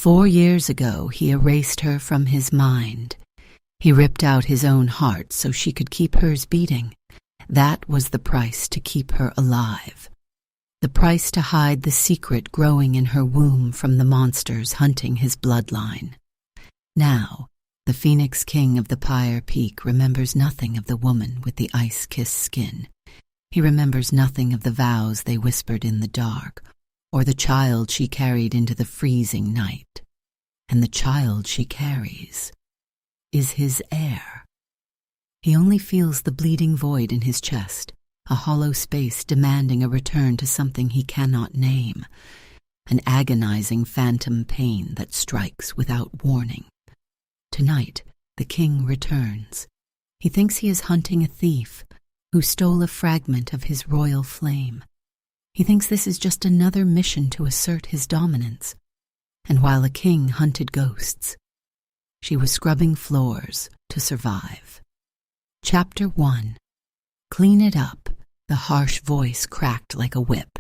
4 years ago, he erased her from his mind. He ripped out his own heart so she could keep hers beating. That was the price to keep her alive. The price to hide the secret growing in her womb from the monsters hunting his bloodline. Now, the Phoenix King of the Pyre Peak remembers nothing of the woman with the ice-kissed skin. He remembers nothing of the vows they whispered in the dark, or the child she carried into the freezing night. And the child she carries is his heir. He only feels the bleeding void in his chest, a hollow space demanding a return to something he cannot name, an agonizing phantom pain that strikes without warning. Tonight, the king returns. He thinks he is hunting a thief who stole a fragment of his royal flame. He thinks this is just another mission to assert his dominance. And while a king hunted ghosts, she was scrubbing floors to survive. Chapter 1. Clean it up. The harsh voice cracked like a whip.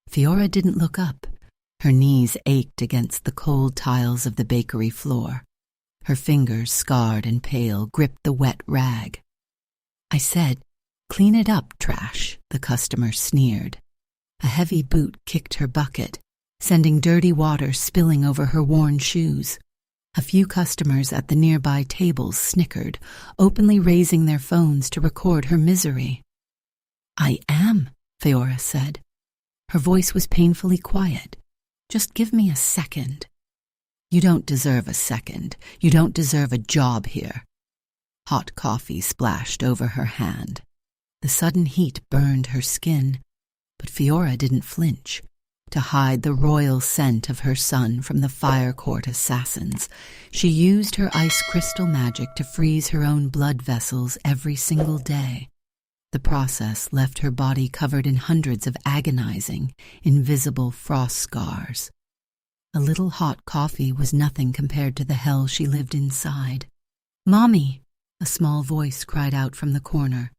Fiora didn't look up. Her knees ached against the cold tiles of the bakery floor. Her fingers, scarred and pale, gripped the wet rag. I said, "Clean it up, trash," the customer sneered. A heavy boot kicked her bucket, sending dirty water spilling over her worn shoes. A few customers at the nearby tables snickered, openly raising their phones to record her misery. "I am," Fiora said. Her voice was painfully quiet. "Just give me a second." "You don't deserve a second. You don't deserve a job here." Hot coffee splashed over her hand. The sudden heat burned her skin, but Fiora didn't flinch. To hide the royal scent of her son from the fire court assassins, she used her ice crystal magic to freeze her own blood vessels every single day. The process left her body covered in hundreds of agonizing, invisible frost scars. A little hot coffee was nothing compared to the hell she lived inside. "Mommy!" A small voice cried out from the corner.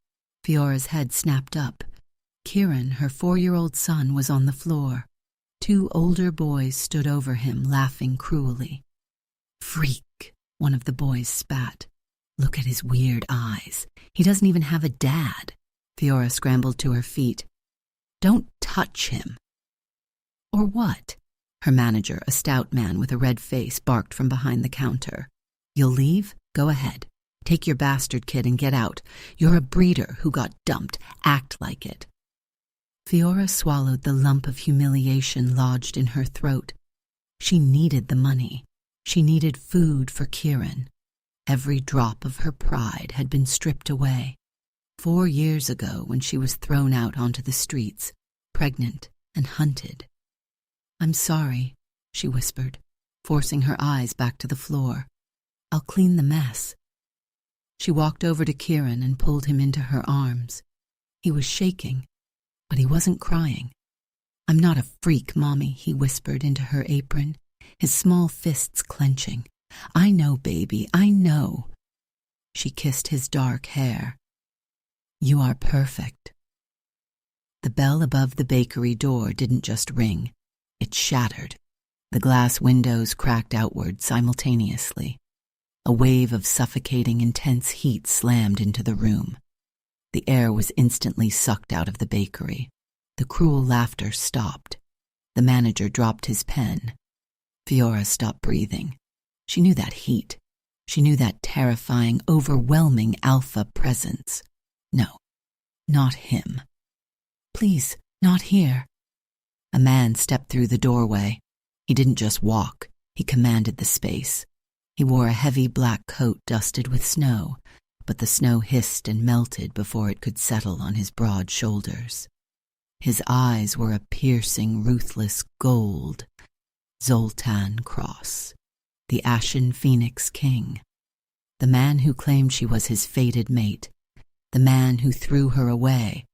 Fiora's head snapped up. Kieran, her 4-year-old son, was on the floor. 2 older boys stood over him, laughing cruelly. "Freak," one of the boys spat. "Look at his weird eyes. He doesn't even have a dad." Fiora scrambled to her feet. "Don't touch him." "Or what?" Her manager, a stout man with a red face, barked from behind the counter. "You'll leave? Go ahead. Take your bastard kid and get out. You're a breeder who got dumped. Act like it." Fiora swallowed the lump of humiliation lodged in her throat. She needed the money. She needed food for Kieran. Every drop of her pride had been stripped away. 4 years ago, when she was thrown out onto the streets, pregnant and hunted. "I'm sorry," she whispered, forcing her eyes back to the floor. "I'll clean the mess." She walked over to Kieran and pulled him into her arms. He was shaking, but he wasn't crying. "I'm not a freak, Mommy," he whispered into her apron, his small fists clenching. "I know, baby, I know." She kissed his dark hair. "You are perfect." The bell above the bakery door didn't just ring. It shattered. The glass windows cracked outward simultaneously. A wave of suffocating, intense heat slammed into the room. The air was instantly sucked out of the bakery. The cruel laughter stopped. The manager dropped his pen. Fiora stopped breathing. She knew that heat. She knew that terrifying, overwhelming alpha presence. No, not him. "Please, not here." A man stepped through the doorway. He didn't just walk. He commanded the space. He wore a heavy black coat dusted with snow, but the snow hissed and melted before it could settle on his broad shoulders. His eyes were a piercing, ruthless gold. Zoltan Cross, the Ashen Phoenix King. The man who claimed she was his fated mate. The man who threw her away.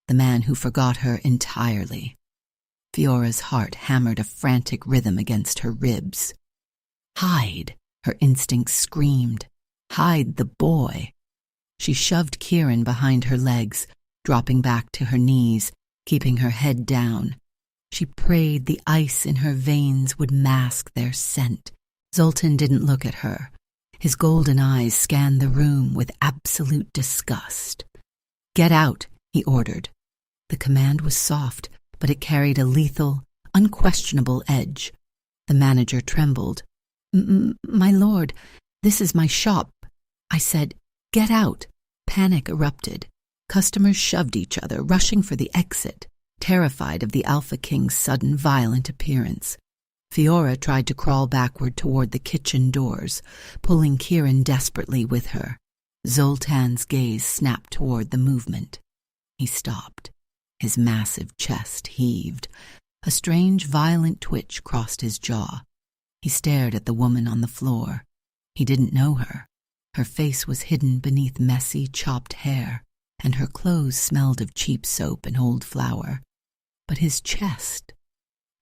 The man who forgot her entirely. Fiora's heart hammered a frantic rhythm against her ribs. "Hide!" Her instincts screamed. "Hide the boy!" She shoved Kieran behind her legs, dropping back to her knees, keeping her head down. She prayed the ice in her veins would mask their scent. Zoltan didn't look at her. His golden eyes scanned the room with absolute disgust. "Get out," he ordered. The command was soft, but it carried a lethal, unquestionable edge. The manager trembled. My lord, this is my shop." I said, "Get out." Panic erupted. Customers shoved each other, rushing for the exit, terrified of the Alpha King's sudden violent appearance. Fiora tried to crawl backward toward the kitchen doors, pulling Kieran desperately with her. Zoltan's gaze snapped toward the movement. He stopped. His massive chest heaved. A strange, violent twitch crossed his jaw. He stared at the woman on the floor. He didn't know her. Her face was hidden beneath messy, chopped hair, and her clothes smelled of cheap soap and old flour. But his chest,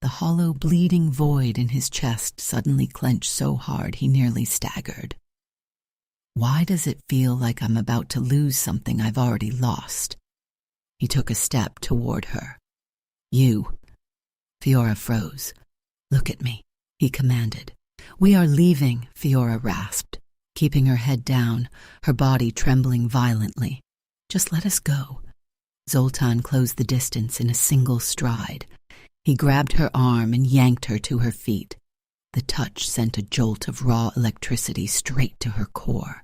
the hollow, bleeding void in his chest suddenly clenched so hard he nearly staggered. Why does it feel like I'm about to lose something I've already lost? He took a step toward her. "You." Fiora froze. "Look at me," he commanded. "We are leaving," Fiora rasped, keeping her head down, her body trembling violently. "Just let us go." Zoltan closed the distance in a single stride. He grabbed her arm and yanked her to her feet. The touch sent a jolt of raw electricity straight to her core.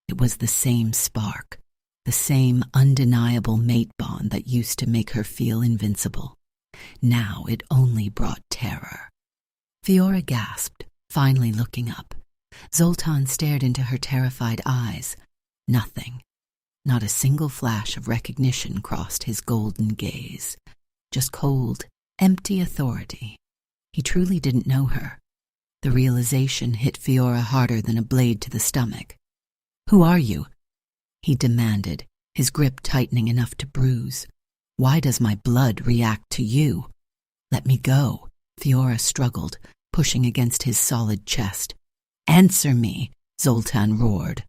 It was the same spark, the same undeniable mate bond that used to make her feel invincible. Now it only brought terror. Fiora gasped, finally looking up. Zoltan stared into her terrified eyes. Nothing. Not a single flash of recognition crossed his golden gaze. Just cold, empty authority. He truly didn't know her. The realization hit Fiora harder than a blade to the stomach. "Who are you?" he demanded, his grip tightening enough to bruise. "Why does my blood react to you?" "Let me go," Fiora struggled, pushing against his solid chest. "Answer me," Zoltan roared.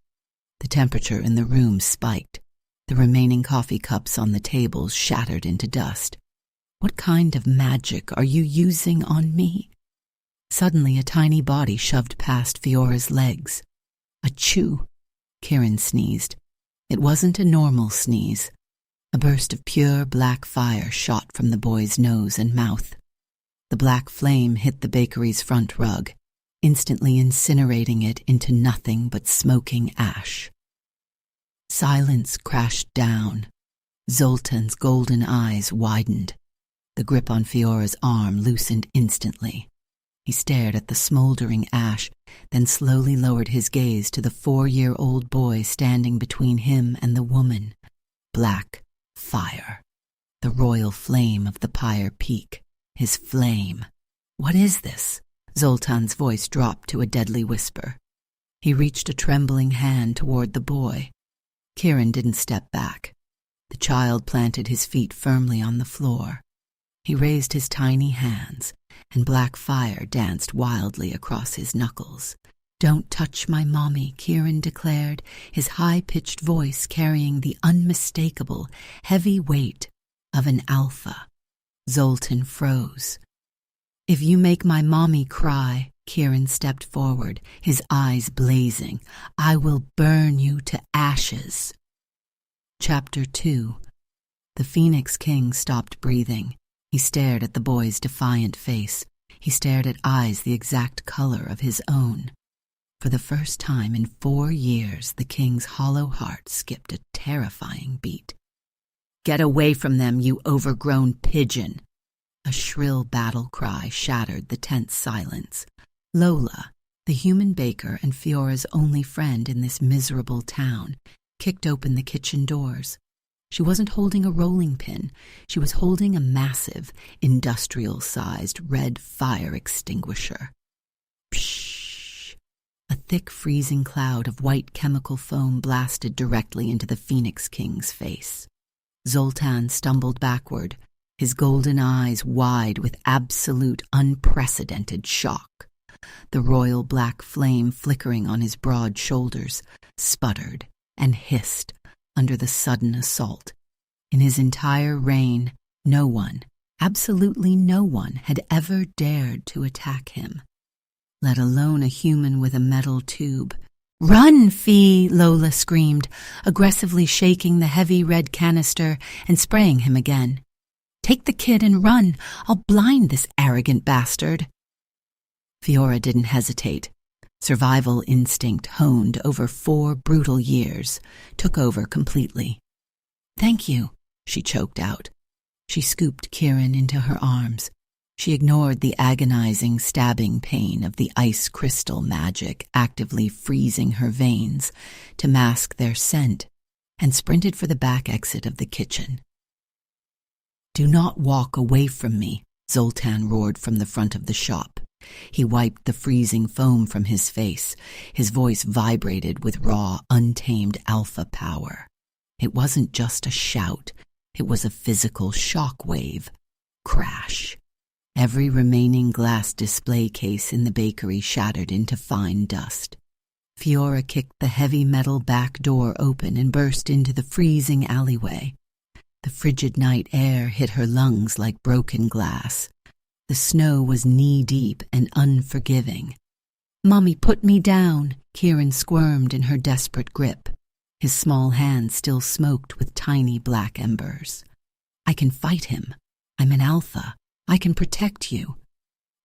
The temperature in the room spiked. The remaining coffee cups on the tables shattered into dust. "What kind of magic are you using on me?" Suddenly a tiny body shoved past Fiora's legs. "Achoo!" Kieran sneezed. It wasn't a normal sneeze. A burst of pure black fire shot from the boy's nose and mouth. The black flame hit the bakery's front rug, instantly incinerating it into nothing but smoking ash. Silence crashed down. Zoltan's golden eyes widened. The grip on Fiora's arm loosened instantly. He stared at the smoldering ash, then slowly lowered his gaze to the 4-year-old boy standing between him and the woman. Black fire. The royal flame of the pyre peak. His flame. "What is this?" Zoltan's voice dropped to a deadly whisper. He reached a trembling hand toward the boy. Kieran didn't step back. The child planted his feet firmly on the floor. He raised his tiny hands, and black fire danced wildly across his knuckles. "Don't touch my mommy," Kieran declared, his high-pitched voice carrying the unmistakable, heavy weight of an alpha. Zoltan froze. "If you make my mommy cry," Kieran stepped forward, his eyes blazing, "I will burn you to ashes." Chapter 2. The Phoenix King stopped breathing. He stared at the boy's defiant face. He stared at eyes the exact color of his own. For the first time in 4 years, the king's hollow heart skipped a terrifying beat. "Get away from them, you overgrown pigeon!" A shrill battle cry shattered the tense silence. Lola, the human baker and Fiora's only friend in this miserable town, kicked open the kitchen doors. She wasn't holding a rolling pin. She was holding a massive, industrial-sized red fire extinguisher. Pshh! A thick, freezing cloud of white chemical foam blasted directly into the Phoenix King's face. Zoltan stumbled backward, his golden eyes wide with absolute, unprecedented shock. The royal black flame flickering on his broad shoulders sputtered and hissed under the sudden assault. In his entire reign, no one Absolutely no one had ever dared to attack him, let alone a human with a metal tube. "Run, Fee!" Lola screamed, aggressively shaking the heavy red canister and spraying him again. "Take the kid and run! I'll blind this arrogant bastard!" Fiora didn't hesitate. Survival instinct, honed over 4 brutal years, took over completely. "Thank you," she choked out. She scooped Kieran into her arms. She ignored the agonizing, stabbing pain of the ice crystal magic actively freezing her veins to mask their scent, and sprinted for the back exit of the kitchen. "Do not walk away from me," Zoltan roared from the front of the shop. He wiped the freezing foam from his face. His voice vibrated with raw, untamed alpha power. It wasn't just a shout. It was a physical shock wave. Crash. Every remaining glass display case in the bakery shattered into fine dust. Fiora kicked the heavy metal back door open and burst into the freezing alleyway. The frigid night air hit her lungs like broken glass. The snow was knee-deep and unforgiving. "Mommy, put me down!" Kieran squirmed in her desperate grip. His small hand still smoked with tiny black embers. "I can fight him. I'm an alpha. I can protect you."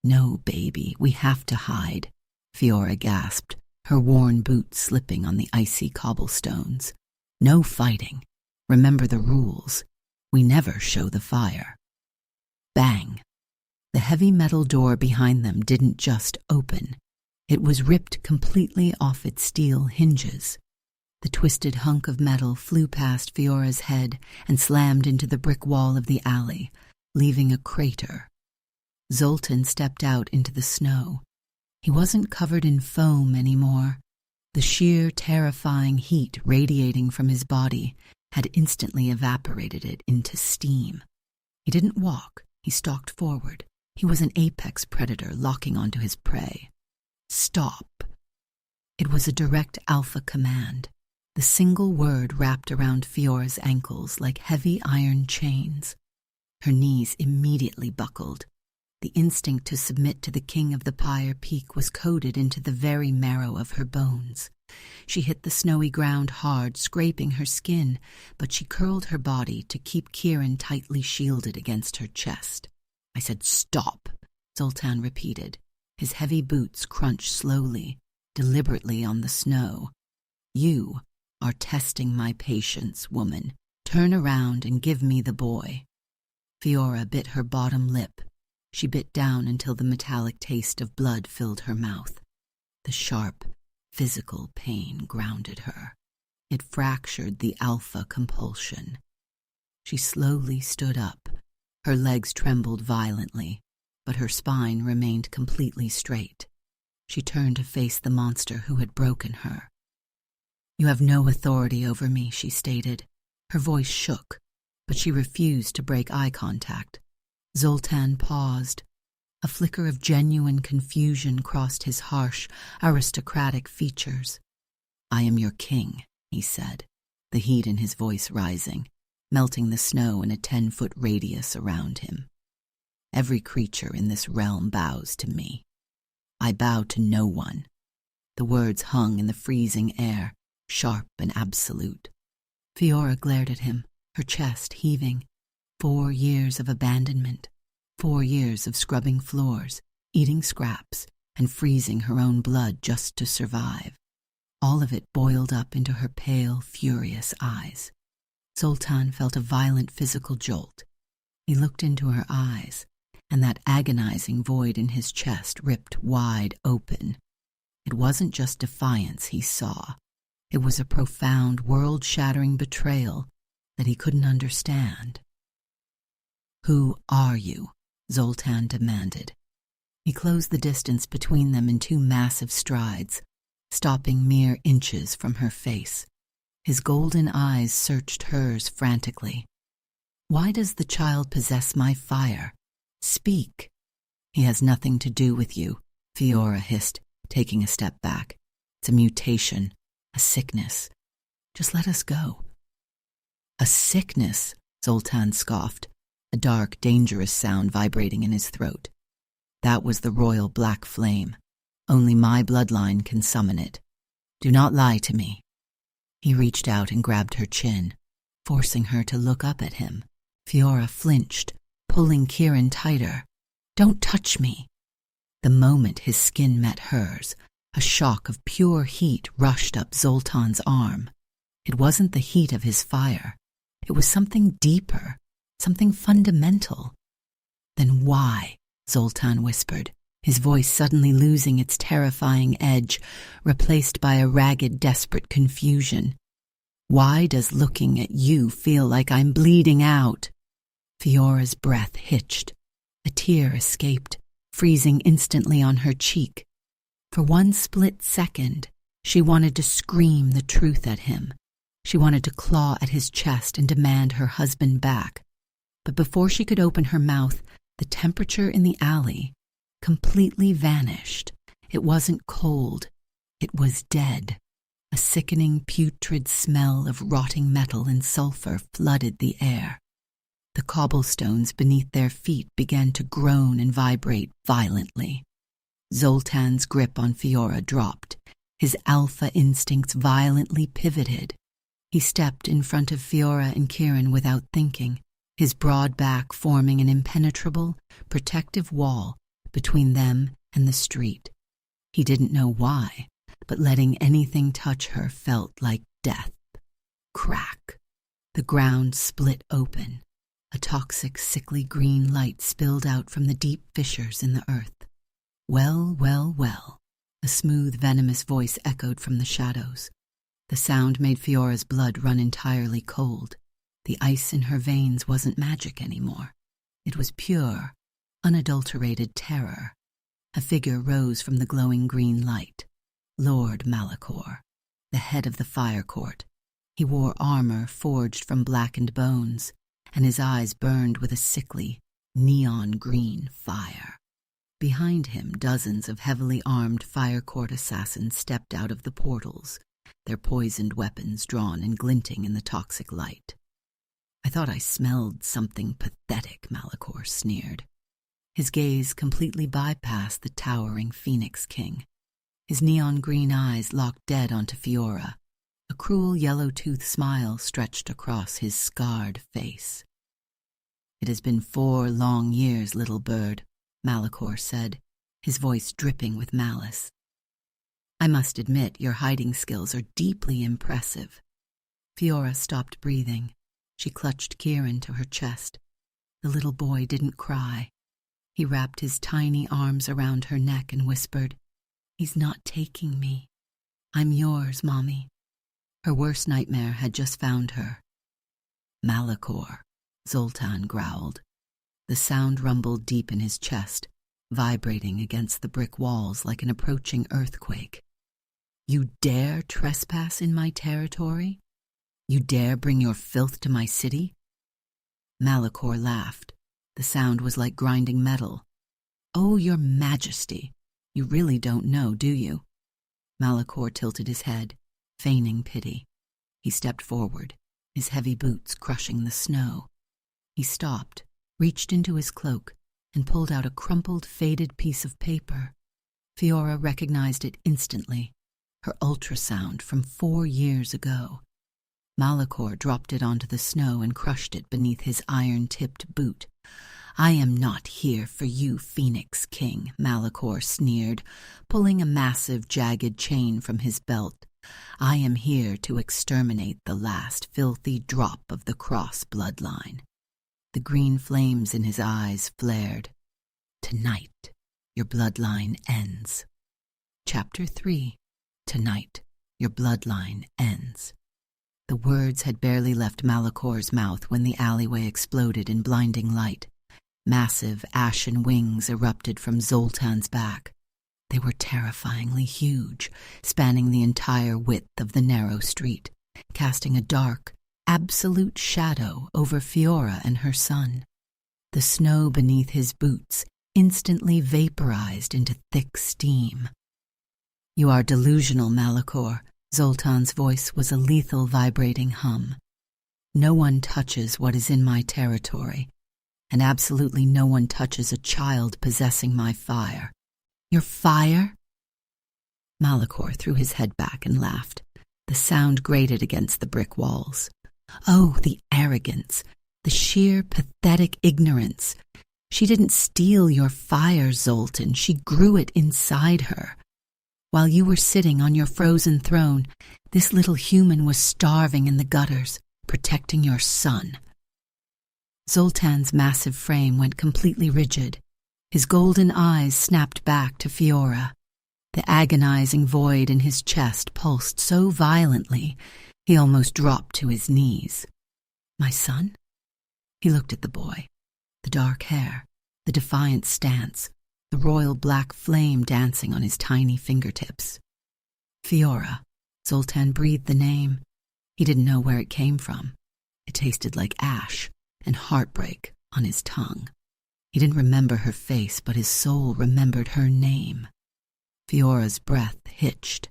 "No, baby, we have to hide," Fiora gasped, her worn boots slipping on the icy cobblestones. "No fighting. Remember the rules. We never show the fire." Bang! The heavy metal door behind them didn't just open. It was ripped completely off its steel hinges. The twisted hunk of metal flew past Fiora's head and slammed into the brick wall of the alley, leaving a crater. Zoltan stepped out into the snow. He wasn't covered in foam anymore. The sheer, terrifying heat radiating from his body had instantly evaporated it into steam. He didn't walk. He stalked forward. He was an apex predator locking onto his prey. "Stop." It was a direct alpha command. The single word wrapped around Fiora's ankles like heavy iron chains. Her knees immediately buckled. The instinct to submit to the king of the Pyre Peak was coded into the very marrow of her bones. She hit the snowy ground hard, scraping her skin, but she curled her body to keep Kieran tightly shielded against her chest. "I said stop," Zoltan repeated. His heavy boots crunched slowly, deliberately on the snow. "You are testing my patience, woman. Turn around and give me the boy." Fiora bit her bottom lip. She bit down until the metallic taste of blood filled her mouth. The sharp, physical pain grounded her. It fractured the alpha compulsion. She slowly stood up. Her legs trembled violently, but her spine remained completely straight. She turned to face the monster who had broken her. "You have no authority over me," she stated. Her voice shook, but she refused to break eye contact. Zoltan paused. A flicker of genuine confusion crossed his harsh, aristocratic features. "I am your king," he said, the heat in his voice rising, melting the snow in a 10-foot radius around him. "Every creature in this realm bows to me. I bow to no one." The words hung in the freezing air, sharp and absolute. Fiora glared at him, her chest heaving. 4 years of abandonment, 4 years of scrubbing floors, eating scraps, and freezing her own blood just to survive. All of it boiled up into her pale, furious eyes. Zoltan felt a violent physical jolt. He looked into her eyes, and that agonizing void in his chest ripped wide open. It wasn't just defiance he saw. It was a profound, world-shattering betrayal that he couldn't understand. "Who are you?" Zoltan demanded. He closed the distance between them in 2 massive strides, stopping mere inches from her face. His golden eyes searched hers frantically. "Why does the child possess my fire? Speak." "He has nothing to do with you," Fiora hissed, taking a step back. "It's a mutation, a sickness. Just let us go." "A sickness?" Zoltan scoffed. a dark, dangerous sound vibrating in his throat. That was the royal black flame. Only my bloodline can summon it. Do not lie to me. He reached out and grabbed her chin, forcing her to look up at him. Fiora flinched, pulling Kieran tighter. Don't touch me. The moment his skin met hers, a shock of pure heat rushed up Zoltan's arm. It wasn't the heat of his fire. It was something deeper, something fundamental. Then why? Zoltan whispered, his voice suddenly losing its terrifying edge, replaced by a ragged, desperate confusion. Why does looking at you feel like I'm bleeding out? Fiora's breath hitched. A tear escaped, freezing instantly on her cheek. For one split second, she wanted to scream the truth at him. She wanted to claw at his chest and demand her husband back. But before she could open her mouth, the temperature in the alley completely vanished. It wasn't cold. It was dead. A sickening, putrid smell of rotting metal and sulfur flooded the air. The cobblestones beneath their feet began to groan and vibrate violently. Zoltan's grip on Fiora dropped. His alpha instincts violently pivoted. He stepped in front of Fiora and Kieran without thinking, his broad back forming an impenetrable, protective wall between them and the street. He didn't know why, but letting anything touch her felt like death. Crack. The ground split open. A toxic, sickly green light spilled out from the deep fissures in the earth. Well, well, well, a smooth, venomous voice echoed from the shadows. The sound made Fiora's blood run entirely cold. The ice in her veins wasn't magic anymore. It was pure, unadulterated terror. A figure rose from the glowing green light. Lord Malachor, the head of the fire court. He wore armor forged from blackened bones, and his eyes burned with a sickly, neon green fire. Behind him, dozens of heavily armed fire court assassins stepped out of the portals, their poisoned weapons drawn and glinting in the toxic light. I thought I smelled something pathetic, Malachor sneered. His gaze completely bypassed the towering Phoenix King. His neon green eyes locked dead onto Fiora. A cruel yellow-toothed smile stretched across his scarred face. It has been 4 long years, little bird, Malachor said, his voice dripping with malice. I must admit your hiding skills are deeply impressive. Fiora stopped breathing. She clutched Kieran to her chest. The little boy didn't cry. He wrapped his tiny arms around her neck and whispered, He's not taking me. I'm yours, Mommy. Her worst nightmare had just found her. Malachor, Zoltan growled. The sound rumbled deep in his chest, vibrating against the brick walls like an approaching earthquake. You dare trespass in my territory? You dare bring your filth to my city? Malachor laughed. The sound was like grinding metal. Oh, your majesty, you really don't know, do you? Malachor tilted his head, feigning pity. He stepped forward, his heavy boots crushing the snow. He stopped, reached into his cloak, and pulled out a crumpled, faded piece of paper. Fiora recognized it instantly, her ultrasound from 4 years ago. Malachor dropped it onto the snow and crushed it beneath his iron-tipped boot. I am not here for you, Phoenix King, Malachor sneered, pulling a massive, jagged chain from his belt. I am here to exterminate the last filthy drop of the Cross bloodline. The green flames in his eyes flared. Tonight, your bloodline ends. Chapter 3. Tonight, your bloodline ends. The words had barely left Malachor's mouth when the alleyway exploded in blinding light. Massive, ashen wings erupted from Zoltan's back. They were terrifyingly huge, spanning the entire width of the narrow street, casting a dark, absolute shadow over Fiora and her son. The snow beneath his boots instantly vaporized into thick steam. You are delusional, Malachor. Zoltan's voice was a lethal, vibrating hum. No one touches what is in my territory. and absolutely no one touches a child possessing my fire. Your fire? Malachor threw his head back and laughed. The sound grated against the brick walls. Oh, the arrogance, the sheer pathetic ignorance. She didn't steal your fire, Zoltan. She grew it inside her. While you were sitting on your frozen throne, this little human was starving in the gutters, protecting your son. Zoltan's massive frame went completely rigid. His golden eyes snapped back to Fiora. The agonizing void in his chest pulsed so violently, he almost dropped to his knees. My son? He looked at the boy. The dark hair, the defiant stance, the royal black flame dancing on his tiny fingertips. Fiora. Zoltan breathed the name. He didn't know where it came from. It tasted like ash and heartbreak on his tongue. He didn't remember her face, but his soul remembered her name. Fiora's breath hitched.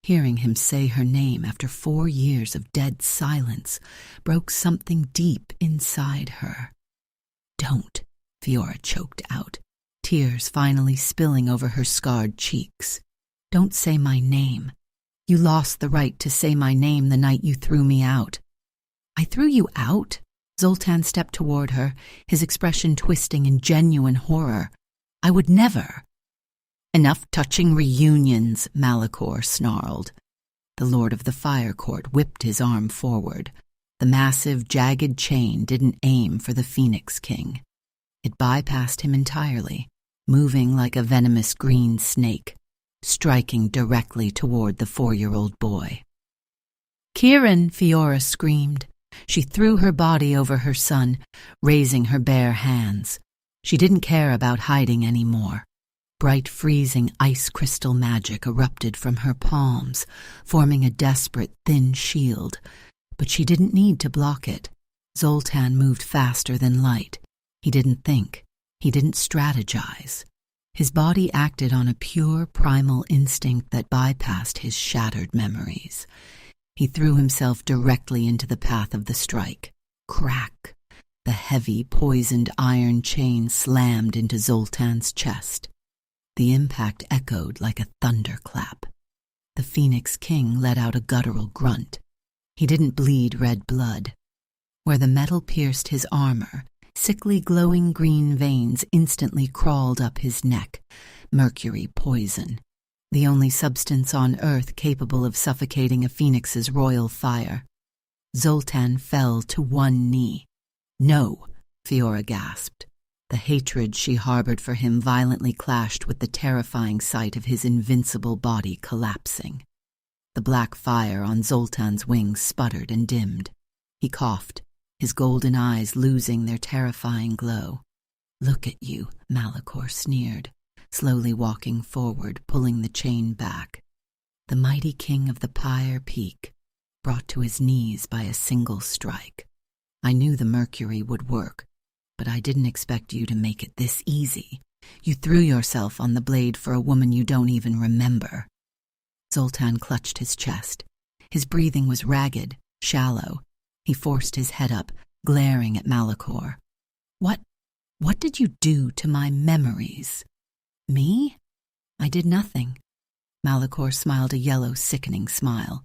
Hearing him say her name after 4 years of dead silence broke something deep inside her. Don't, Fiora choked out, tears finally spilling over her scarred cheeks. Don't say my name. You lost the right to say my name the night you threw me out. I threw you out? Zoltan stepped toward her, his expression twisting in genuine horror. I would never. Enough touching reunions, Malachor snarled. The Lord of the Fire Court whipped his arm forward. The massive, jagged chain didn't aim for the Phoenix King. It bypassed him entirely, moving like a venomous green snake, striking directly toward the 4-year-old boy. Kieran, Fiora screamed. She threw her body over her son, raising her bare hands. She didn't care about hiding anymore. Bright freezing ice crystal magic erupted from her palms, forming a desperate thin shield. But she didn't need to block it. Zoltan moved faster than light. He didn't think. He didn't strategize. His body acted on a pure primal instinct that bypassed his shattered memories. He threw himself directly into the path of the strike. Crack! The heavy, poisoned iron chain slammed into Zoltan's chest. The impact echoed like a thunderclap. The Phoenix King let out a guttural grunt. He didn't bleed red blood. Where the metal pierced his armor, sickly glowing green veins instantly crawled up his neck. Mercury poison. The only substance on Earth capable of suffocating a phoenix's royal fire. Zoltan fell to one knee. No, Fiora gasped. The hatred she harbored for him violently clashed with the terrifying sight of his invincible body collapsing. The black fire on Zoltan's wings sputtered and dimmed. He coughed, his golden eyes losing their terrifying glow. Look at you, Malachor sneered, slowly walking forward, pulling the chain back. The mighty king of the Pyre Peak, brought to his knees by a single strike. I knew the mercury would work, but I didn't expect you to make it this easy. You threw yourself on the blade for a woman you don't even remember. Zoltan clutched his chest. His breathing was ragged, shallow. He forced his head up, glaring at Malachor. What did you do to my memories? Me? I did nothing. Malachor smiled a yellow, sickening smile.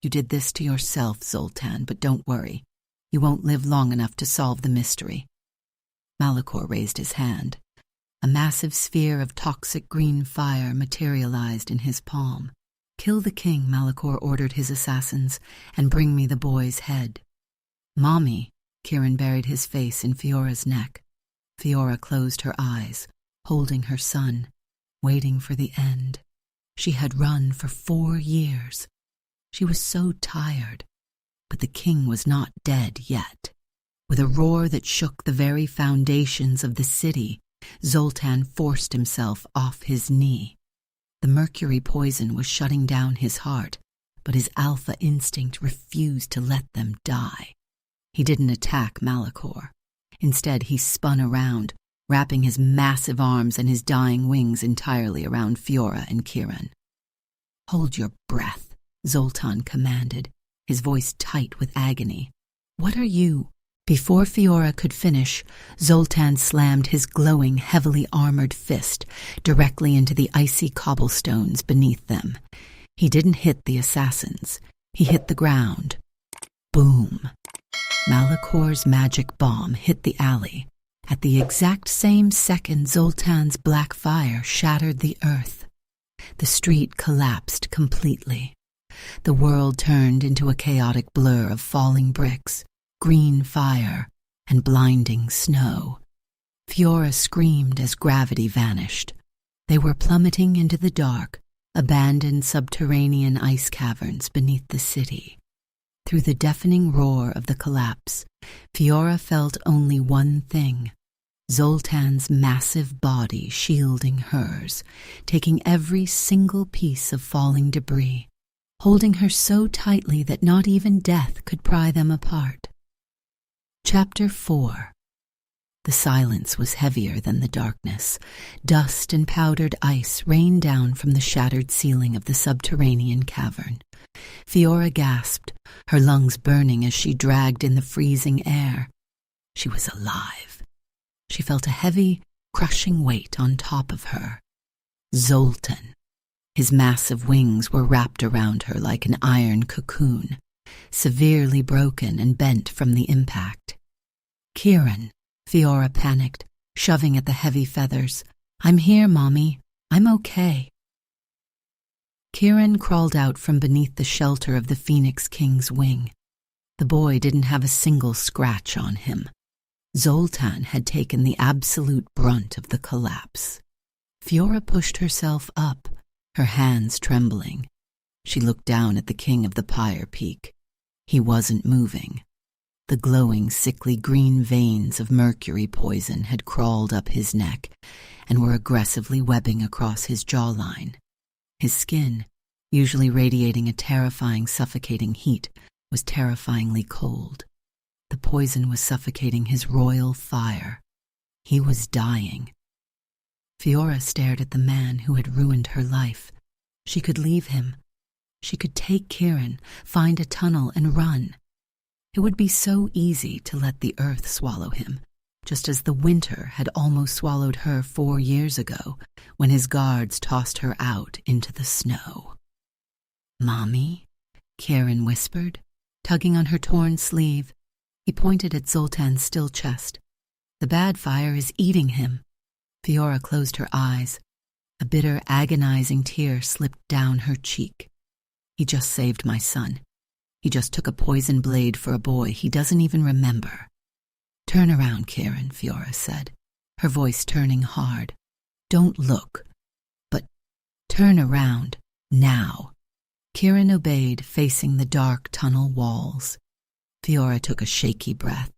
You did this to yourself, Zoltan, but don't worry. You won't live long enough to solve the mystery. Malachor raised his hand. A massive sphere of toxic green fire materialized in his palm. Kill the king, Malachor ordered his assassins, and bring me the boy's head. Mommy, Kieran buried his face in Fiora's neck. Fiora closed her eyes, holding her son, waiting for the end. She had run for 4 years. She was so tired, but the king was not dead yet. With a roar that shook the very foundations of the city, Zoltan forced himself off his knee. The mercury poison was shutting down his heart, but his alpha instinct refused to let them die. He didn't attack Malachor. Instead, he spun around, wrapping his massive arms and his dying wings entirely around Fiora and Kieran. Hold your breath, Zoltan commanded, his voice tight with agony. What are you, Before Fiora could finish, Zoltan slammed his glowing, heavily armored fist directly into the icy cobblestones beneath them. He didn't hit the assassins. He hit the ground. Boom! Malikor's magic bomb hit the alley. At the exact same second, Zoltan's black fire shattered the earth. The street collapsed completely. The world turned into a chaotic blur of falling bricks, green fire, and blinding snow. Fiora screamed as gravity vanished. They were plummeting into the dark, abandoned subterranean ice caverns beneath the city. Through the deafening roar of the collapse, Fiora felt only one thing: Zoltan's massive body shielding hers, taking every single piece of falling debris, holding her so tightly that not even death could pry them apart. Chapter 4. The silence was heavier than the darkness. Dust and powdered ice rained down from the shattered ceiling of the subterranean cavern. Fiora gasped, her lungs burning as she dragged in the freezing air. She was alive. She felt a heavy, crushing weight on top of her. Zoltan. His massive wings were wrapped around her like an iron cocoon, severely broken and bent from the impact. Kieran, Fiora panicked, shoving at the heavy feathers. "I'm here, Mommy. I'm okay." Kieran crawled out from beneath the shelter of the Phoenix King's wing. The boy didn't have a single scratch on him. Zoltan had taken the absolute brunt of the collapse. Fiora pushed herself up, her hands trembling. She looked down at the king of the Pyre Peak. He wasn't moving. The glowing, sickly green veins of mercury poison had crawled up his neck and were aggressively webbing across his jawline. His skin, usually radiating a terrifying, suffocating heat, was terrifyingly cold. The poison was suffocating his royal fire. He was dying. Fiora stared at the man who had ruined her life. She could leave him. She could take Kieran, find a tunnel, and run. It would be so easy to let the earth swallow him, just as the winter had almost swallowed her 4 years ago when his guards tossed her out into the snow. "Mommy?" Kieran whispered, tugging on her torn sleeve. He pointed at Zoltan's still chest. "The bad fire is eating him." Fiora closed her eyes. A bitter, agonizing tear slipped down her cheek. "He just saved my son. He just took a poison blade for a boy he doesn't even remember." "Turn around, Kieran," Fiora said, her voice turning hard. "Don't look, but turn around, now." Kieran obeyed, facing the dark tunnel walls. Fiora took a shaky breath.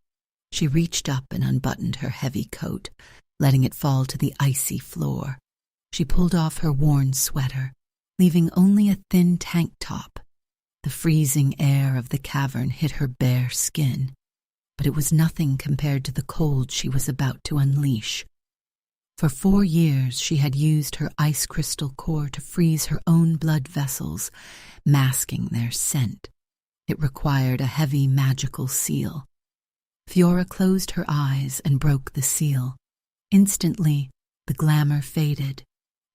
She reached up and unbuttoned her heavy coat, letting it fall to the icy floor. She pulled off her worn sweater, leaving only a thin tank top. The freezing air of the cavern hit her bare skin, but it was nothing compared to the cold she was about to unleash. For 4 years she had used her ice crystal core to freeze her own blood vessels, masking their scent. It required a heavy magical seal. Fiora closed her eyes and broke the seal. Instantly, the glamour faded.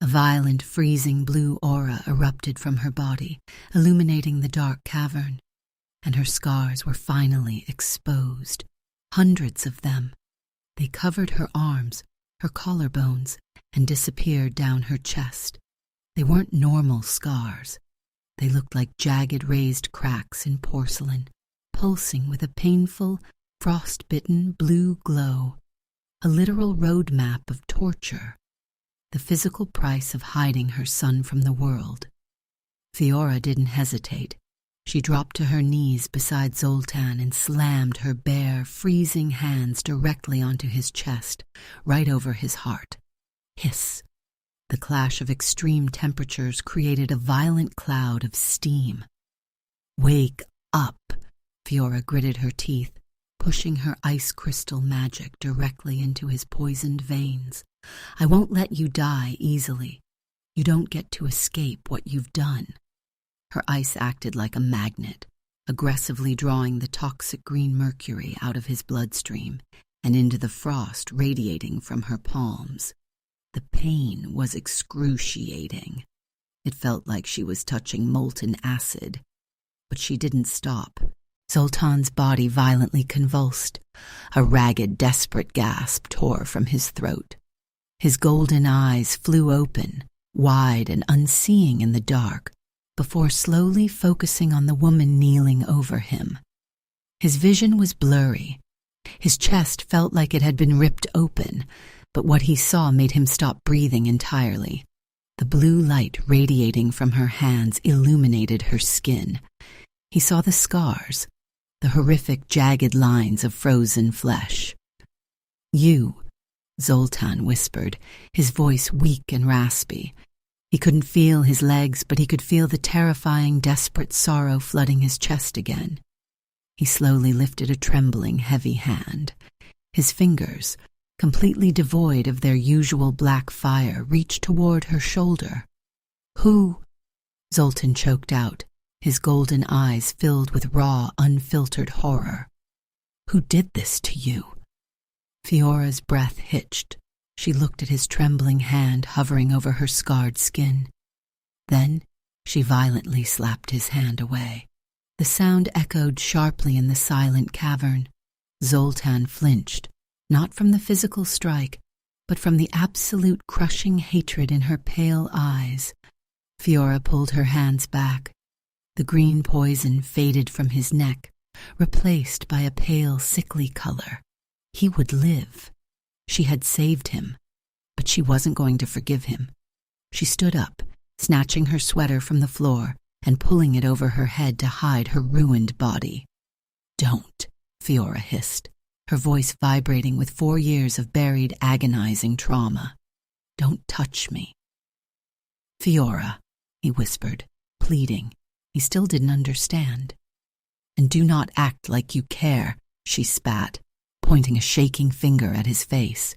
A violent, freezing blue aura erupted from her body, illuminating the dark cavern, and her scars were finally exposed. Hundreds of them. They covered her arms, her collarbones, and disappeared down her chest. They weren't normal scars. They looked like jagged raised cracks in porcelain, pulsing with a painful, frost-bitten blue glow. A literal roadmap of torture. The physical price of hiding her son from the world. Fiora didn't hesitate. She dropped to her knees beside Zoltan and slammed her bare, freezing hands directly onto his chest, right over his heart. Hiss! The clash of extreme temperatures created a violent cloud of steam. "Wake up!" Fiora gritted her teeth, pushing her ice crystal magic directly into his poisoned veins. "I won't let you die easily. You don't get to escape what you've done." Her ice acted like a magnet, aggressively drawing the toxic green mercury out of his bloodstream and into the frost radiating from her palms. The pain was excruciating. It felt like she was touching molten acid. But she didn't stop. Zoltan's body violently convulsed. A ragged, desperate gasp tore from his throat. His golden eyes flew open, wide and unseeing in the dark, before slowly focusing on the woman kneeling over him. His vision was blurry. His chest felt like it had been ripped open, but what he saw made him stop breathing entirely. The blue light radiating from her hands illuminated her skin. He saw the scars, the horrific jagged lines of frozen flesh. "You," Zoltan whispered, his voice weak and raspy. He couldn't feel his legs, but he could feel the terrifying, desperate sorrow flooding his chest again. He slowly lifted a trembling, heavy hand. His fingers, completely devoid of their usual black fire, reached toward her shoulder. "Who?" Zoltan choked out, his golden eyes filled with raw, unfiltered horror. "Who did this to you?" Fiora's breath hitched. She looked at his trembling hand hovering over her scarred skin. Then she violently slapped his hand away. The sound echoed sharply in the silent cavern. Zoltan flinched, not from the physical strike, but from the absolute crushing hatred in her pale eyes. Fiora pulled her hands back. The green poison faded from his neck, replaced by a pale, sickly color. He would live. She had saved him, but she wasn't going to forgive him. She stood up, snatching her sweater from the floor and pulling it over her head to hide her ruined body. "Don't," Fiora hissed, her voice vibrating with 4 years of buried, agonizing trauma. "Don't touch me." "Fiora," he whispered, pleading. He still didn't understand. "And do not act like you care," she spat, pointing a shaking finger at his face.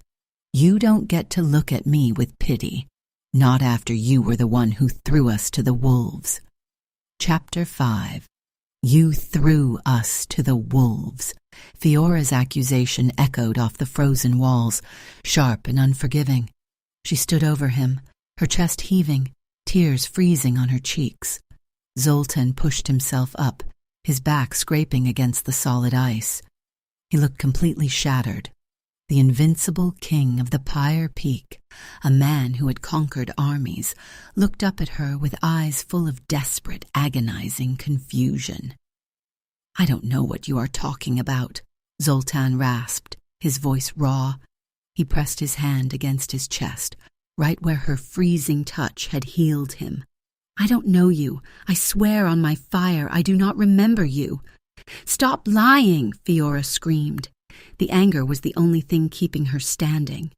"You don't get to look at me with pity, not after you were the one who threw us to the wolves." Chapter 5. "You threw us to the wolves." Fiora's accusation echoed off the frozen walls, sharp and unforgiving. She stood over him, her chest heaving, tears freezing on her cheeks. Zoltan pushed himself up, his back scraping against the solid ice. He looked completely shattered. The invincible king of the Pyre Peak, a man who had conquered armies, looked up at her with eyes full of desperate, agonizing confusion. "I don't know what you are talking about," Zoltan rasped, his voice raw. He pressed his hand against his chest, right where her freezing touch had healed him. "I don't know you. I swear on my fire I do not remember you." "Stop lying!" Fiora screamed. The anger was the only thing keeping her standing.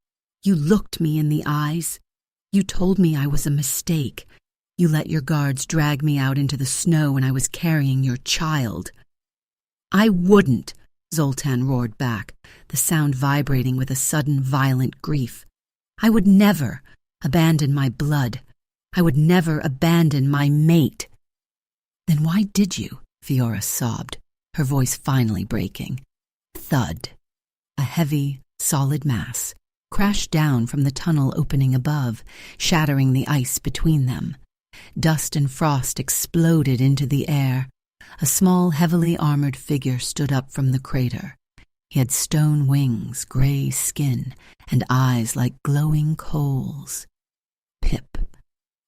"You looked me in the eyes. You told me I was a mistake. You let your guards drag me out into the snow when I was carrying your child." "I wouldn't," Zoltan roared back, the sound vibrating with a sudden violent grief. "I would never abandon my blood. I would never abandon my mate." "Then why did you?" Fiora sobbed, her voice finally breaking. Thud. A heavy, solid mass crashed down from the tunnel opening above, shattering the ice between them. Dust and frost exploded into the air. A small, heavily armored figure stood up from the crater. He had stone wings, gray skin, and eyes like glowing coals. Pip,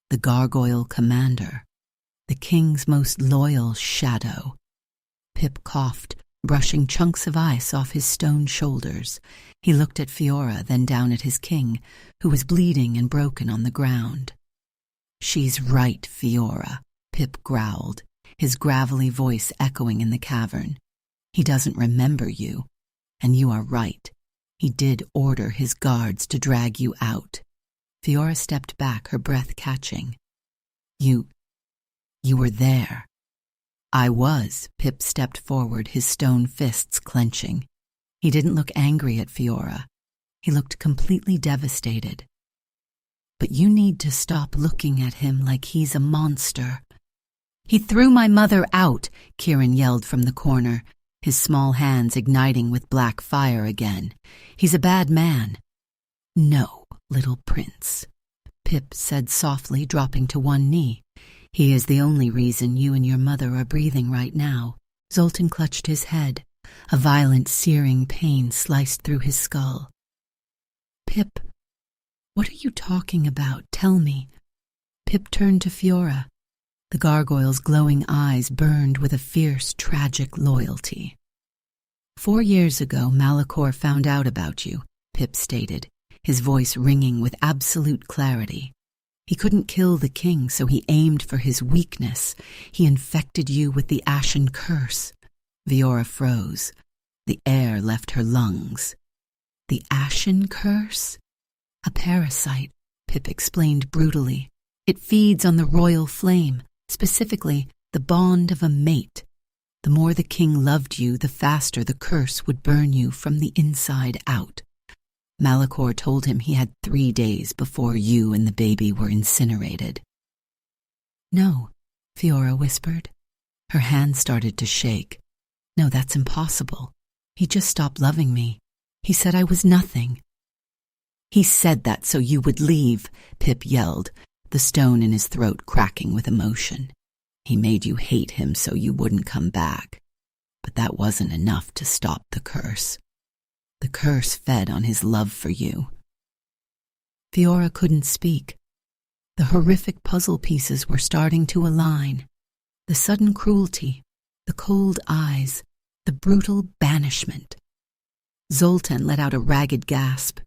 the gargoyle commander, the king's most loyal shadow. Pip coughed, brushing chunks of ice off his stone shoulders. He looked at Fiora, then down at his king, who was bleeding and broken on the ground. "She's right, Fiora," Pip growled, his gravelly voice echoing in the cavern. "He doesn't remember you, and you are right. He did order his guards to drag you out." Fiora stepped back, her breath catching. You were there." "I was." Pip stepped forward, his stone fists clenching. He didn't look angry at Fiora. He looked completely devastated. "But you need to stop looking at him like he's a monster." He threw my mother out, Kieran yelled from the corner, his small hands igniting with black fire again. He's a bad man. No, little prince, Pip said softly, dropping to one knee. He is the only reason you and your mother are breathing right now. Zoltan clutched his head. A violent, searing pain sliced through his skull. Pip, what are you talking about? Tell me. Pip turned to Fiora. The gargoyle's glowing eyes burned with a fierce, tragic loyalty. 4 years ago, Malachor found out about you, Pip stated, his voice ringing with absolute clarity. He couldn't kill the king, so he aimed for his weakness. He infected you with the Ashen Curse. Fiora froze. The air left her lungs. The Ashen Curse? A parasite, Pip explained brutally. It feeds on the royal flame, specifically the bond of a mate. The more the king loved you, the faster the curse would burn you from the inside out. Malachor told him he had 3 days before you and the baby were incinerated. No, Fiora whispered. Her hand started to shake. No, that's impossible. He just stopped loving me. He said I was nothing. He said that so you would leave, Pip yelled, the stone in his throat cracking with emotion. He made you hate him so you wouldn't come back. But that wasn't enough to stop the curse. The curse fed on his love for you. Fiora couldn't speak. The horrific puzzle pieces were starting to align. The sudden cruelty, the cold eyes, the brutal banishment. Zoltan let out a ragged gasp.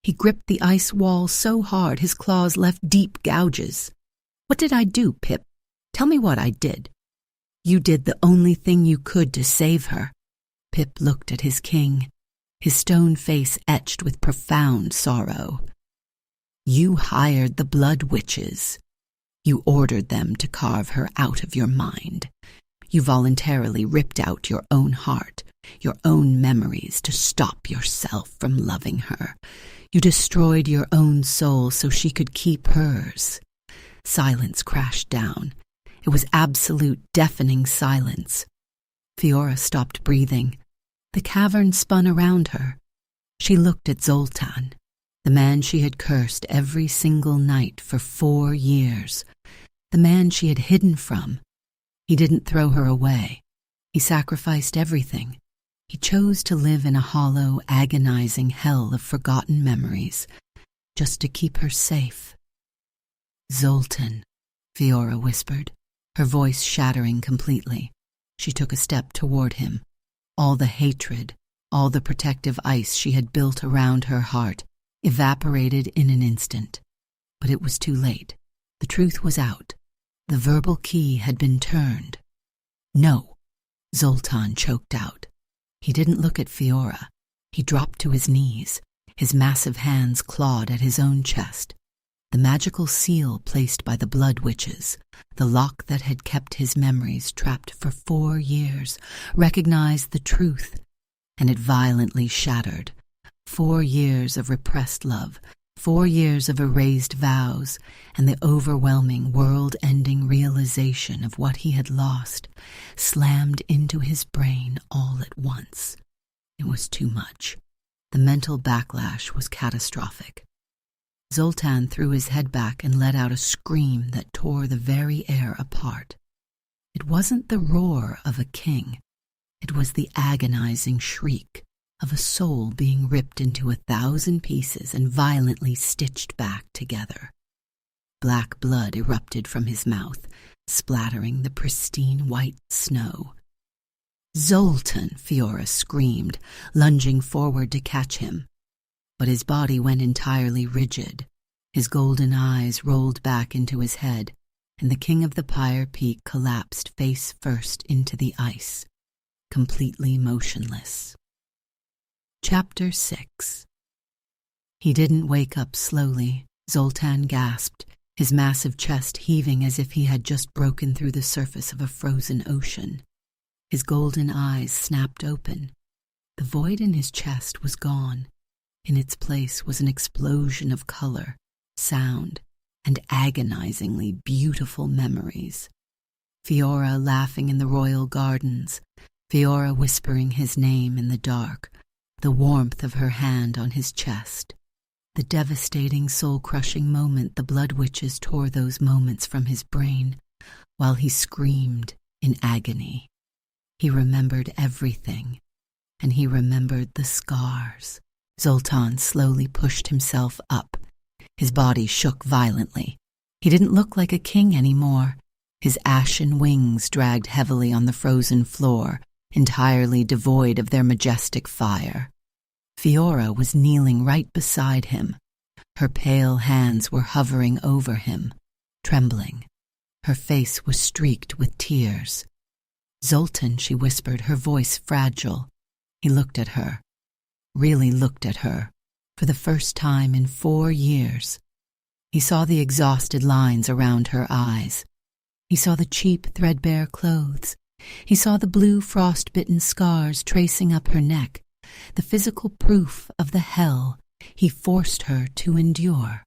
He gripped the ice wall so hard his claws left deep gouges. What did I do, Pip? Tell me what I did. You did the only thing you could to save her. Pip looked at his king, his stone face etched with profound sorrow. You hired the blood witches. You ordered them to carve her out of your mind. You voluntarily ripped out your own heart, your own memories to stop yourself from loving her. You destroyed your own soul so she could keep hers. Silence crashed down. It was absolute, deafening silence. Fiora stopped breathing. The cavern spun around her. She looked at Zoltan, the man she had cursed every single night for 4 years, the man she had hidden from. He didn't throw her away. He sacrificed everything. He chose to live in a hollow, agonizing hell of forgotten memories, just to keep her safe. Zoltan, Fiora whispered, her voice shattering completely. She took a step toward him. All the hatred, all the protective ice she had built around her heart, evaporated in an instant. But it was too late. The truth was out. The verbal key had been turned. No, Zoltan choked out. He didn't look at Fiora. He dropped to his knees. His massive hands clawed at his own chest. The magical seal placed by the blood witches, the lock that had kept his memories trapped for 4 years, recognized the truth, and it violently shattered. 4 years of repressed love, 4 years of erased vows, and the overwhelming, world-ending realization of what he had lost slammed into his brain all at once. It was too much. The mental backlash was catastrophic. Zoltan threw his head back and let out a scream that tore the very air apart. It wasn't the roar of a king. It was the agonizing shriek of a soul being ripped into 1,000 pieces and violently stitched back together. Black blood erupted from his mouth, splattering the pristine white snow. "Zoltan!" Fiora screamed, lunging forward to catch him. But his body went entirely rigid. His golden eyes rolled back into his head, and the king of the Pyre Peak collapsed face first into the ice, completely motionless. Chapter 6. He didn't wake up slowly. Zoltan gasped, his massive chest heaving as if he had just broken through the surface of a frozen ocean. His golden eyes snapped open. The void in his chest was gone. In its place was an explosion of color, sound, and agonizingly beautiful memories. Fiora laughing in the royal gardens, Fiora whispering his name in the dark, the warmth of her hand on his chest. The devastating, soul-crushing moment the blood witches tore those moments from his brain, while he screamed in agony. He remembered everything, and he remembered the scars. Zoltan slowly pushed himself up. His body shook violently. He didn't look like a king anymore. His ashen wings dragged heavily on the frozen floor, entirely devoid of their majestic fire. Fiora was kneeling right beside him. Her pale hands were hovering over him, trembling. Her face was streaked with tears. "Zoltan," she whispered, her voice fragile. He looked at her, really looked at her, for the first time in 4 years. He saw the exhausted lines around her eyes. He saw the cheap, threadbare clothes. He saw the blue, frost-bitten scars tracing up her neck, the physical proof of the hell he forced her to endure.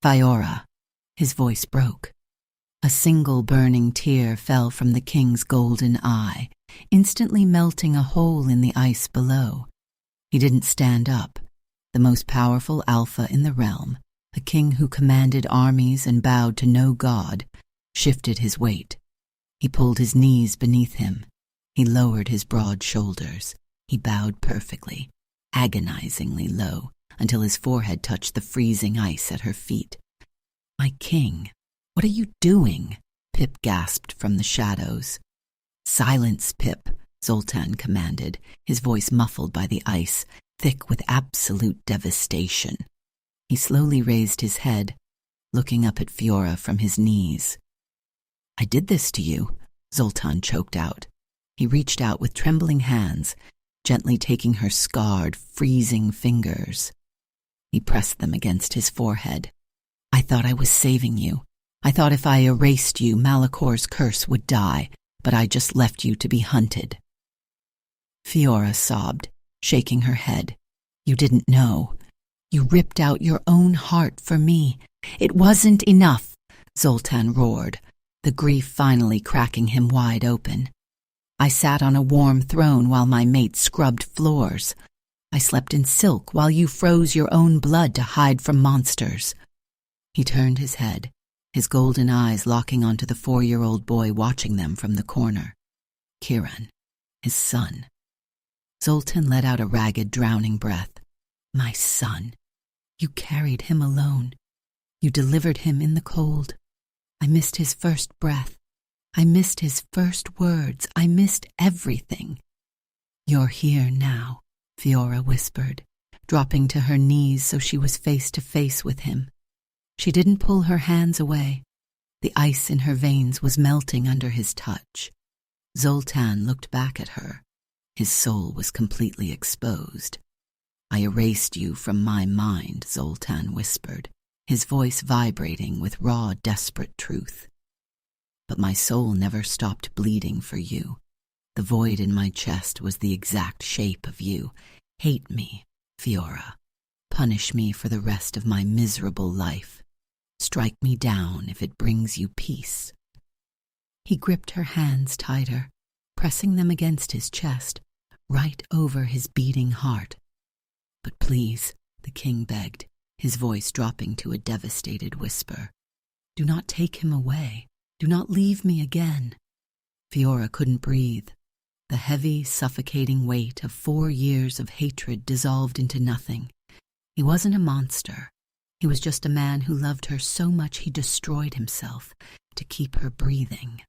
"Fiora," his voice broke. A single burning tear fell from the king's golden eye, instantly melting a hole in the ice below. He didn't stand up. The most powerful alpha in the realm, the king who commanded armies and bowed to no god, shifted his weight. He pulled his knees beneath him. He lowered his broad shoulders. He bowed perfectly, agonizingly low, until his forehead touched the freezing ice at her feet. "My king, what are you doing?" Pip gasped from the shadows. "Silence, Pip," Zoltan commanded, his voice muffled by the ice, thick with absolute devastation. He slowly raised his head, looking up at Fiora from his knees. "I did this to you," Zoltan choked out. He reached out with trembling hands, gently taking her scarred, freezing fingers. He pressed them against his forehead. "I thought I was saving you. I thought if I erased you, Malakor's curse would die, but I just left you to be hunted." Fiora sobbed, shaking her head. "You didn't know. You ripped out your own heart for me. It wasn't enough," Zoltan roared, the grief finally cracking him wide open. "I sat on a warm throne while my mate scrubbed floors. I slept in silk while you froze your own blood to hide from monsters." He turned his head, his golden eyes locking onto the 4-year-old boy watching them from the corner. Kiran, his son. Zoltan let out a ragged, drowning breath. "My son. You carried him alone. You delivered him in the cold. I missed his first breath. I missed his first words. I missed everything." "You're here now," Fiora whispered, dropping to her knees so she was face to face with him. She didn't pull her hands away. The ice in her veins was melting under his touch. Zoltan looked back at her. His soul was completely exposed. "I erased you from my mind," Zoltan whispered, his voice vibrating with raw, desperate truth. "But my soul never stopped bleeding for you. The void in my chest was the exact shape of you. Hate me, Fiora. Punish me for the rest of my miserable life. Strike me down if it brings you peace." He gripped her hands tighter, pressing them against his chest, right over his beating heart. "But please," the king begged, his voice dropping to a devastated whisper. "Do not take him away. Do not leave me again." Fiora couldn't breathe. The heavy, suffocating weight of 4 years of hatred dissolved into nothing. He wasn't a monster. He was just a man who loved her so much he destroyed himself to keep her breathing.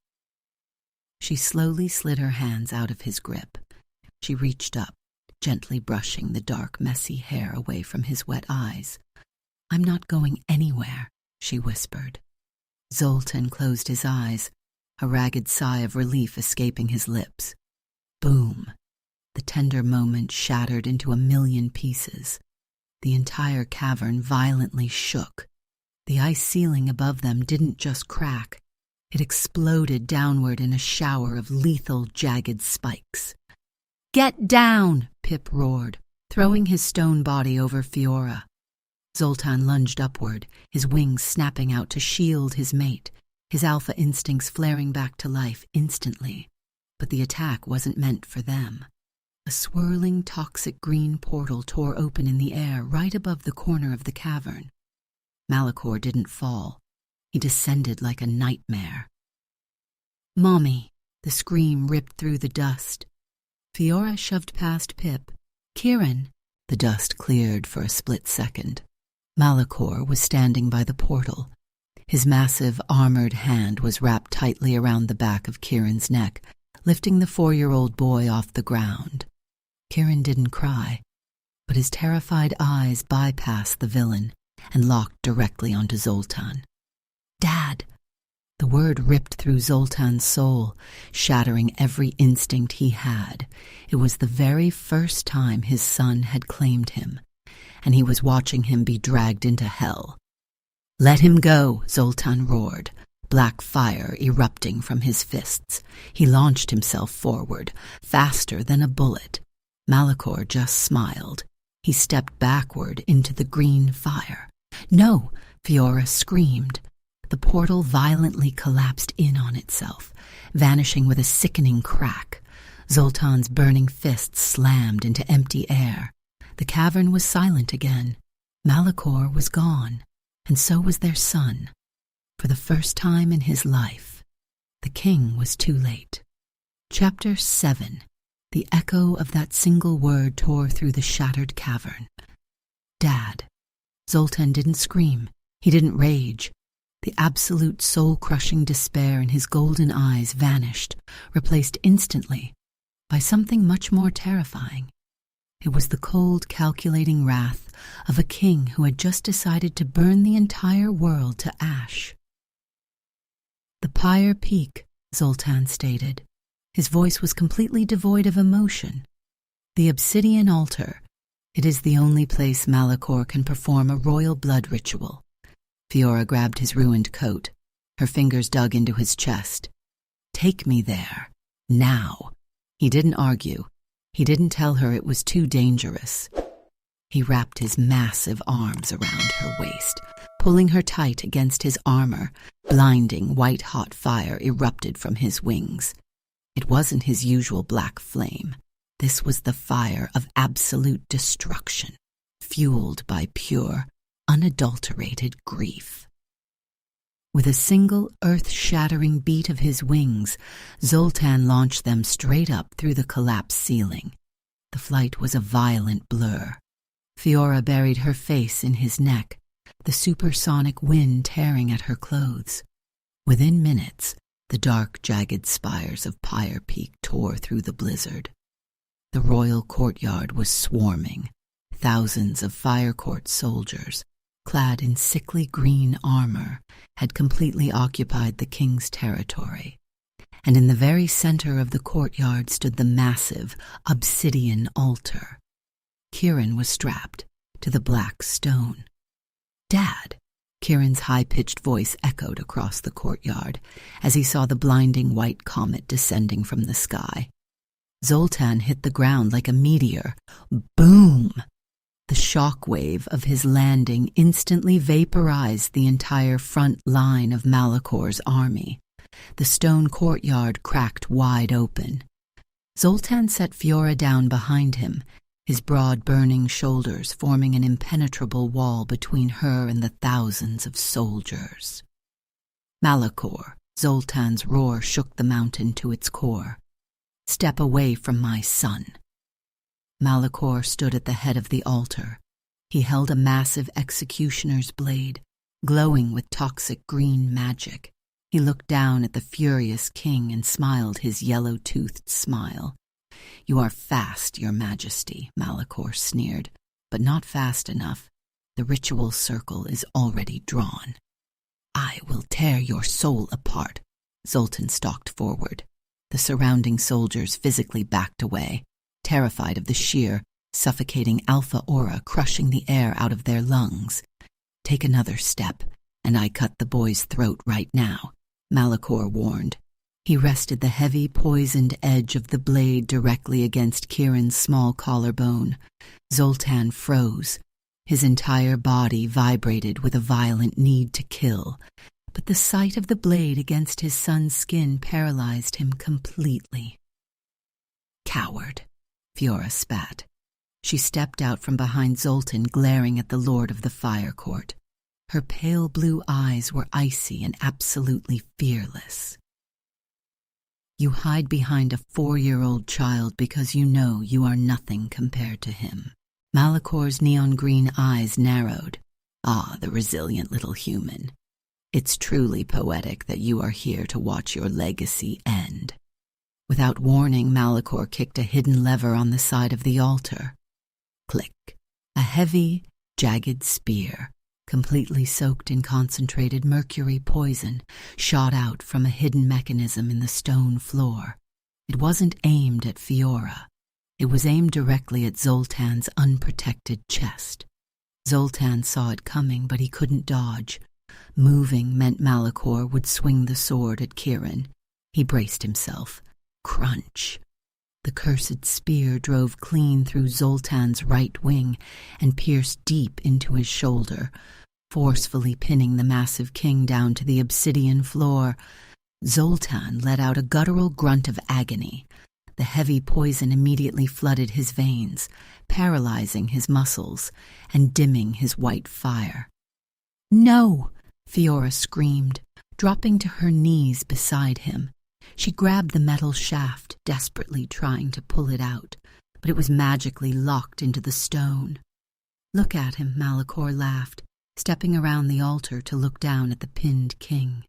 She slowly slid her hands out of his grip. She reached up, gently brushing the dark, messy hair away from his wet eyes. "I'm not going anywhere," she whispered. Zoltan closed his eyes, a ragged sigh of relief escaping his lips. Boom! The tender moment shattered into a million pieces. The entire cavern violently shook. The ice ceiling above them didn't just crack. It exploded downward in a shower of lethal, jagged spikes. "Get down!" Pip roared, throwing his stone body over Fiora. Zoltan lunged upward, his wings snapping out to shield his mate. his alpha instincts flaring back to life instantly. But the attack wasn't meant for them. A swirling, toxic green portal tore open in the air right above the corner of the cavern. Malachor didn't fall. He descended like a nightmare. "Mommy!" The scream ripped through the dust. Fiora shoved past Pip. "Kieran!" The dust cleared for a split second. Malachor was standing by the portal. His massive, armored hand was wrapped tightly around the back of Kieran's neck, lifting the 4-year-old boy off the ground. Kieran didn't cry, but his terrified eyes bypassed the villain and locked directly onto Zoltan. "Dad!" The word ripped through Zoltan's soul, shattering every instinct he had. It was the very first time his son had claimed him, and he was watching him be dragged into hell. "Let him go," Zoltan roared, black fire erupting from his fists. He launched himself forward, faster than a bullet. Malachor just smiled. He stepped backward into the green fire. "No!" Fiora screamed. The portal violently collapsed in on itself, vanishing with a sickening crack. Zoltan's burning fists slammed into empty air. The cavern was silent again. Malachor was gone, and so was their son. For the first time in his life, the king was too late. Chapter 7. The echo of that single word tore through the shattered cavern. "Dad." Zoltan didn't scream. He didn't rage. The absolute soul-crushing despair in his golden eyes vanished, replaced instantly by something much more terrifying. It was the cold, calculating wrath of a king who had just decided to burn the entire world to ash. "The pyre peak," Zoltan stated. His voice was completely devoid of emotion. "The obsidian altar. It is the only place Malachor can perform a royal blood ritual." Fiora grabbed his ruined coat. Her fingers dug into his chest. "Take me there. Now." He didn't argue. He didn't tell her it was too dangerous. He wrapped his massive arms around her waist, pulling her tight against his armor. Blinding, white-hot fire erupted from his wings. It wasn't his usual black flame. This was the fire of absolute destruction, fueled by pure, unadulterated grief. With a single earth-shattering beat of his wings, Zoltan launched them straight up through the collapsed ceiling. The flight was a violent blur. Fiora buried her face in his neck, the supersonic wind tearing at her clothes. Within minutes, the dark, jagged spires of Pyre Peak tore through the blizzard. The royal courtyard was swarming. Thousands of Fire Court soldiers, clad in sickly green armor, had completely occupied the king's territory. And in the very center of the courtyard stood the massive obsidian altar. Kieran was strapped to the black stone. "Dad!" Kieran's high-pitched voice echoed across the courtyard as he saw the blinding white comet descending from the sky. Zoltan hit the ground like a meteor. Boom! The shock wave of his landing instantly vaporized the entire front line of Malachor's army. The stone courtyard cracked wide open. Zoltan set Fiora down behind him, his broad burning shoulders forming an impenetrable wall between her and the thousands of soldiers. "Malachor," Zoltan's roar shook the mountain to its core. "Step away from my son." Malachor stood at the head of the altar. He held a massive executioner's blade, glowing with toxic green magic. He looked down at the furious king and smiled his yellow-toothed smile. "You are fast, your majesty," Malachor sneered, "but not fast enough. The ritual circle is already drawn." "I will tear your soul apart." Zoltan stalked forward. The surrounding soldiers physically backed away, terrified of the sheer, suffocating alpha aura crushing the air out of their lungs. "Take another step, and I cut the boy's throat right now," Malachor warned. He rested the heavy, poisoned edge of the blade directly against Kieran's small collarbone. Zoltan froze. His entire body vibrated with a violent need to kill. but the sight of the blade against his son's skin paralyzed him completely. "Coward," Fiora spat. She stepped out from behind Zoltan, glaring at the Lord of the Fire Court. Her pale blue eyes were icy and absolutely fearless. "You hide behind a 4-year-old child because you know you are nothing compared to him." Malakor's neon green eyes narrowed. "Ah, the resilient little human. It's truly poetic that you are here to watch your legacy end." Without warning, Malakor kicked a hidden lever on the side of the altar. Click. A heavy, jagged spear, completely soaked in concentrated mercury poison, shot out from a hidden mechanism in the stone floor. It wasn't aimed at Fiora. It was aimed directly at Zoltan's unprotected chest. Zoltan saw it coming, but he couldn't dodge. Moving meant Malakor would swing the sword at Kieran. He braced himself. Crunch. The cursed spear drove clean through Zoltan's right wing and pierced deep into his shoulder, forcefully pinning the massive king down to the obsidian floor. Zoltan let out a guttural grunt of agony. The heavy poison immediately flooded his veins, paralyzing his muscles and dimming his white fire. "No!" Fiora screamed, dropping to her knees beside him. She grabbed the metal shaft, desperately trying to pull it out, but it was magically locked into the stone. "Look at him," Malakor laughed, stepping around the altar to look down at the pinned king.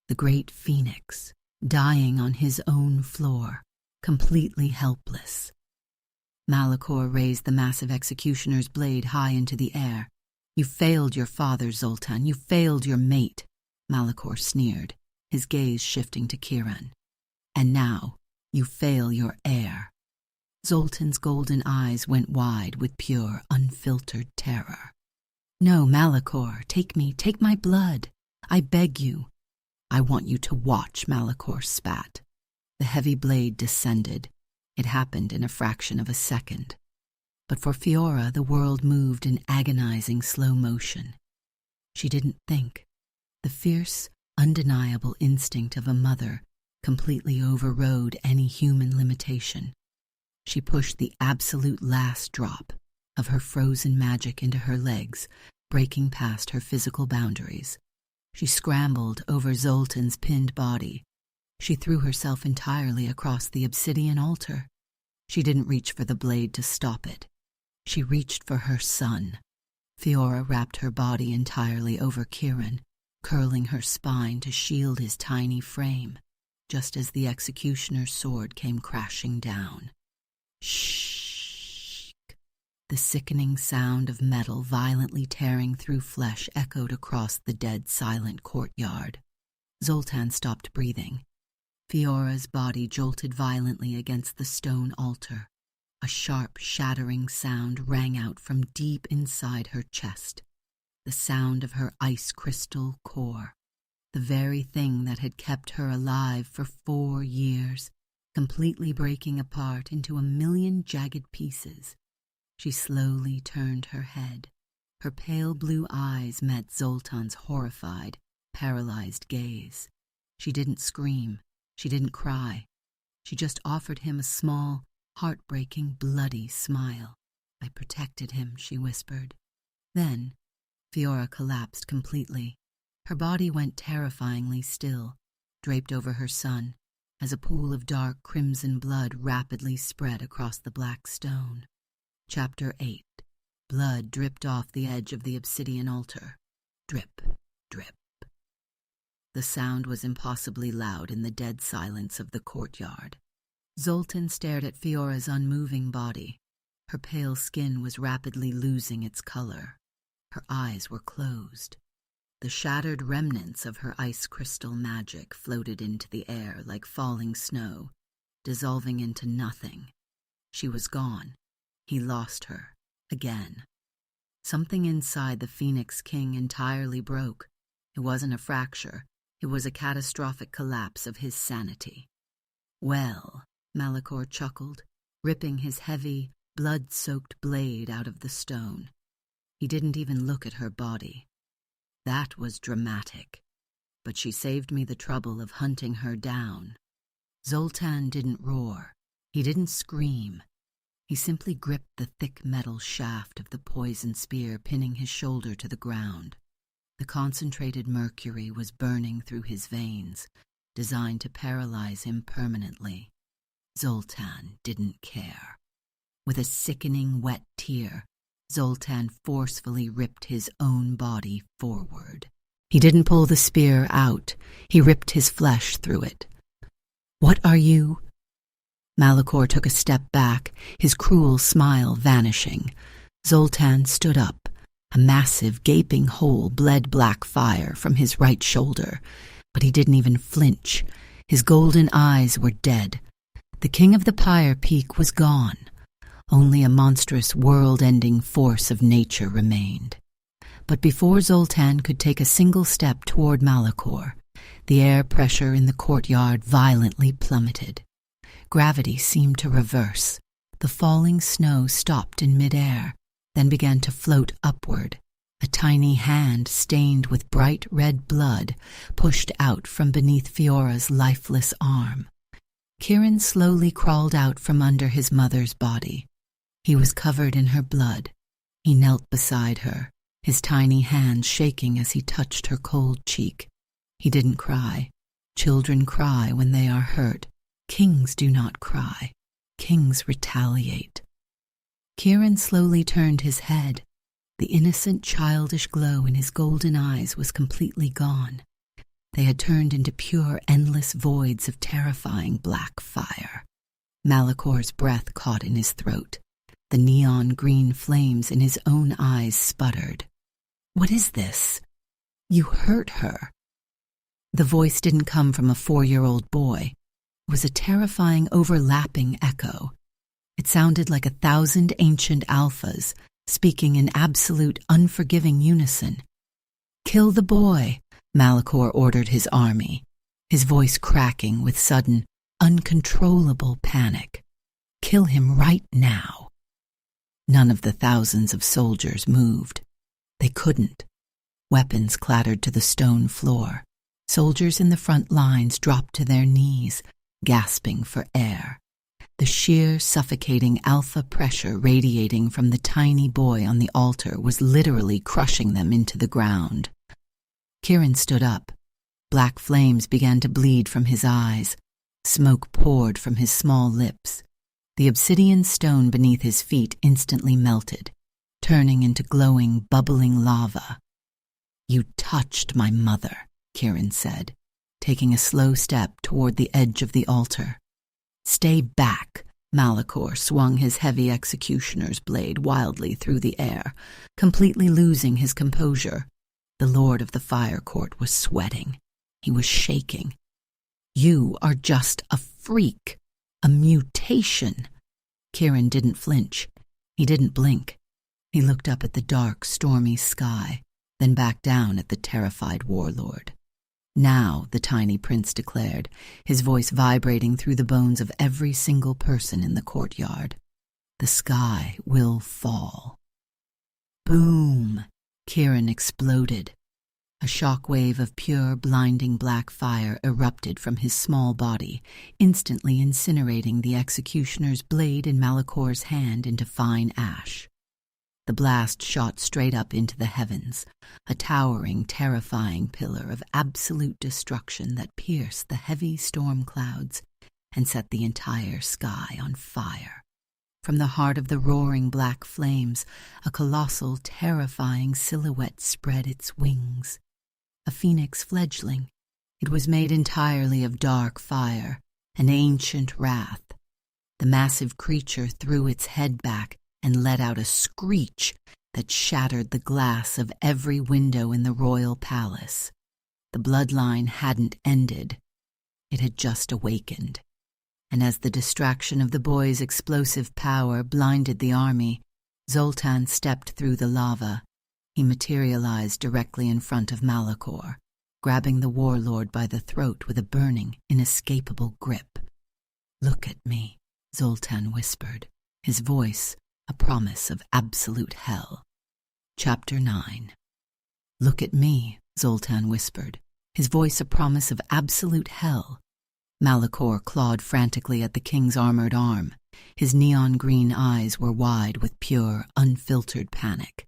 The great phoenix, dying on his own floor, completely helpless. Malakor raised the massive executioner's blade high into the air. "You failed your father, Zoltan. You failed your mate," Malakor sneered, his gaze shifting to Kieran. "And now, you fail your heir." Zoltan's golden eyes went wide with pure, unfiltered terror. "No, Malakor, take me, take my blood. I beg you." "I want you to watch," Malakor spat. The heavy blade descended. It happened in a fraction of a second. But for Fiora, the world moved in agonizing slow motion. She didn't think. The fierce, undeniable instinct of a mother completely overrode any human limitation. She pushed the absolute last drop of her frozen magic into her legs, breaking past her physical boundaries. She scrambled over Zoltan's pinned body. She threw herself entirely across the obsidian altar. She didn't reach for the blade to stop it. She reached for her son. Fiora wrapped her body entirely over Kieran, curling her spine to shield his tiny frame, just as the executioner's sword came crashing down. Shh! The sickening sound of metal violently tearing through flesh echoed across the dead, silent courtyard. Zoltan stopped breathing. Fiora's body jolted violently against the stone altar. A sharp, shattering sound rang out from deep inside her chest. The sound of her ice crystal core. The very thing that had kept her alive for 4 years, completely breaking apart into a million jagged pieces. She slowly turned her head. Her pale blue eyes met Zoltan's horrified, paralyzed gaze. She didn't scream. She didn't cry. She just offered him a small, heartbreaking, bloody smile. "I protected him," she whispered. Then, Fiora collapsed completely. Her body went terrifyingly still, draped over her son, as a pool of dark crimson blood rapidly spread across the black stone. Chapter 8. Blood dripped off the edge of the obsidian altar. Drip, drip. The sound was impossibly loud in the dead silence of the courtyard. Zoltan stared at Fiora's unmoving body. Her pale skin was rapidly losing its color. Her eyes were closed. The shattered remnants of her ice crystal magic floated into the air like falling snow, dissolving into nothing. She was gone. He lost her. Again. Something inside the Phoenix King entirely broke. It wasn't a fracture. It was a catastrophic collapse of his sanity. "Well," Malakor chuckled, ripping his heavy, blood-soaked blade out of the stone. He didn't even look at her body. "That was dramatic. but she saved me the trouble of hunting her down." Zoltan didn't roar. He didn't scream. He simply gripped the thick metal shaft of the poison spear, pinning his shoulder to the ground. The concentrated mercury was burning through his veins, designed to paralyze him permanently. Zoltan didn't care. With a sickening wet tear, Zoltan forcefully ripped his own body forward. He didn't pull the spear out. He ripped his flesh through it. "What are you?" Malachor took a step back, his cruel smile vanishing. Zoltan stood up. A massive, gaping hole bled black fire from his right shoulder, but he didn't even flinch. His golden eyes were dead. The king of the Pyre Peak was gone. Only a monstrous, world-ending force of nature remained. But before Zoltan could take a single step toward Malachor, the air pressure in the courtyard violently plummeted. Gravity seemed to reverse. The falling snow stopped in midair, then began to float upward. A tiny hand stained with bright red blood pushed out from beneath Fiora's lifeless arm. Kieran slowly crawled out from under his mother's body. He was covered in her blood. He knelt beside her, his tiny hands shaking as he touched her cold cheek. He didn't cry. Children cry when they are hurt. Kings do not cry. Kings retaliate. Kieran slowly turned his head. The innocent, childish glow in his golden eyes was completely gone. They had turned into pure, endless voids of terrifying black fire. Malachor's breath caught in his throat. The neon green flames in his own eyes sputtered. "What is this? You hurt her." The voice didn't come from a 4-year-old boy. It was a terrifying, overlapping echo. It sounded like 1,000 ancient alphas, speaking in absolute, unforgiving unison. "Kill the boy," Malachor ordered his army, his voice cracking with sudden, uncontrollable panic. "Kill him right now." None of the thousands of soldiers moved. They couldn't. Weapons clattered to the stone floor. Soldiers in the front lines dropped to their knees, gasping for air. The sheer, suffocating alpha pressure radiating from the tiny boy on the altar was literally crushing them into the ground. Kieran stood up. Black flames began to bleed from his eyes. Smoke poured from his small lips. The obsidian stone beneath his feet instantly melted, turning into glowing, bubbling lava. "You touched my mother," Kieran said, taking a slow step toward the edge of the altar. "Stay back." Malachor swung his heavy executioner's blade wildly through the air, completely losing his composure. The Lord of the Fire Court was sweating. He was shaking. "You are just a freak. A mutation." Kieran didn't flinch. He didn't blink. He looked up at the dark, stormy sky, then back down at the terrified warlord. "Now," the tiny prince declared, his voice vibrating through the bones of every single person in the courtyard, "the sky will fall." Boom! Kieran exploded. A shockwave of pure, blinding black fire erupted from his small body, instantly incinerating the executioner's blade in Malachor's hand into fine ash. The blast shot straight up into the heavens, a towering, terrifying pillar of absolute destruction that pierced the heavy storm clouds and set the entire sky on fire. From the heart of the roaring black flames, a colossal, terrifying silhouette spread its wings. A phoenix fledgling. It was made entirely of dark fire, an ancient wrath. The massive creature threw its head back and let out a screech that shattered the glass of every window in the royal palace. The bloodline hadn't ended. It had just awakened. And as the distraction of the boy's explosive power blinded the army, Zoltan stepped through the lava. He materialized directly in front of Malachor, grabbing the warlord by the throat with a burning, inescapable grip. "Look at me," Zoltan whispered, his voice a promise of absolute hell. Chapter 9. "Look at me," Zoltan whispered, his voice a promise of absolute hell. Malachor clawed frantically at the king's armored arm. His neon-green eyes were wide with pure, unfiltered panic.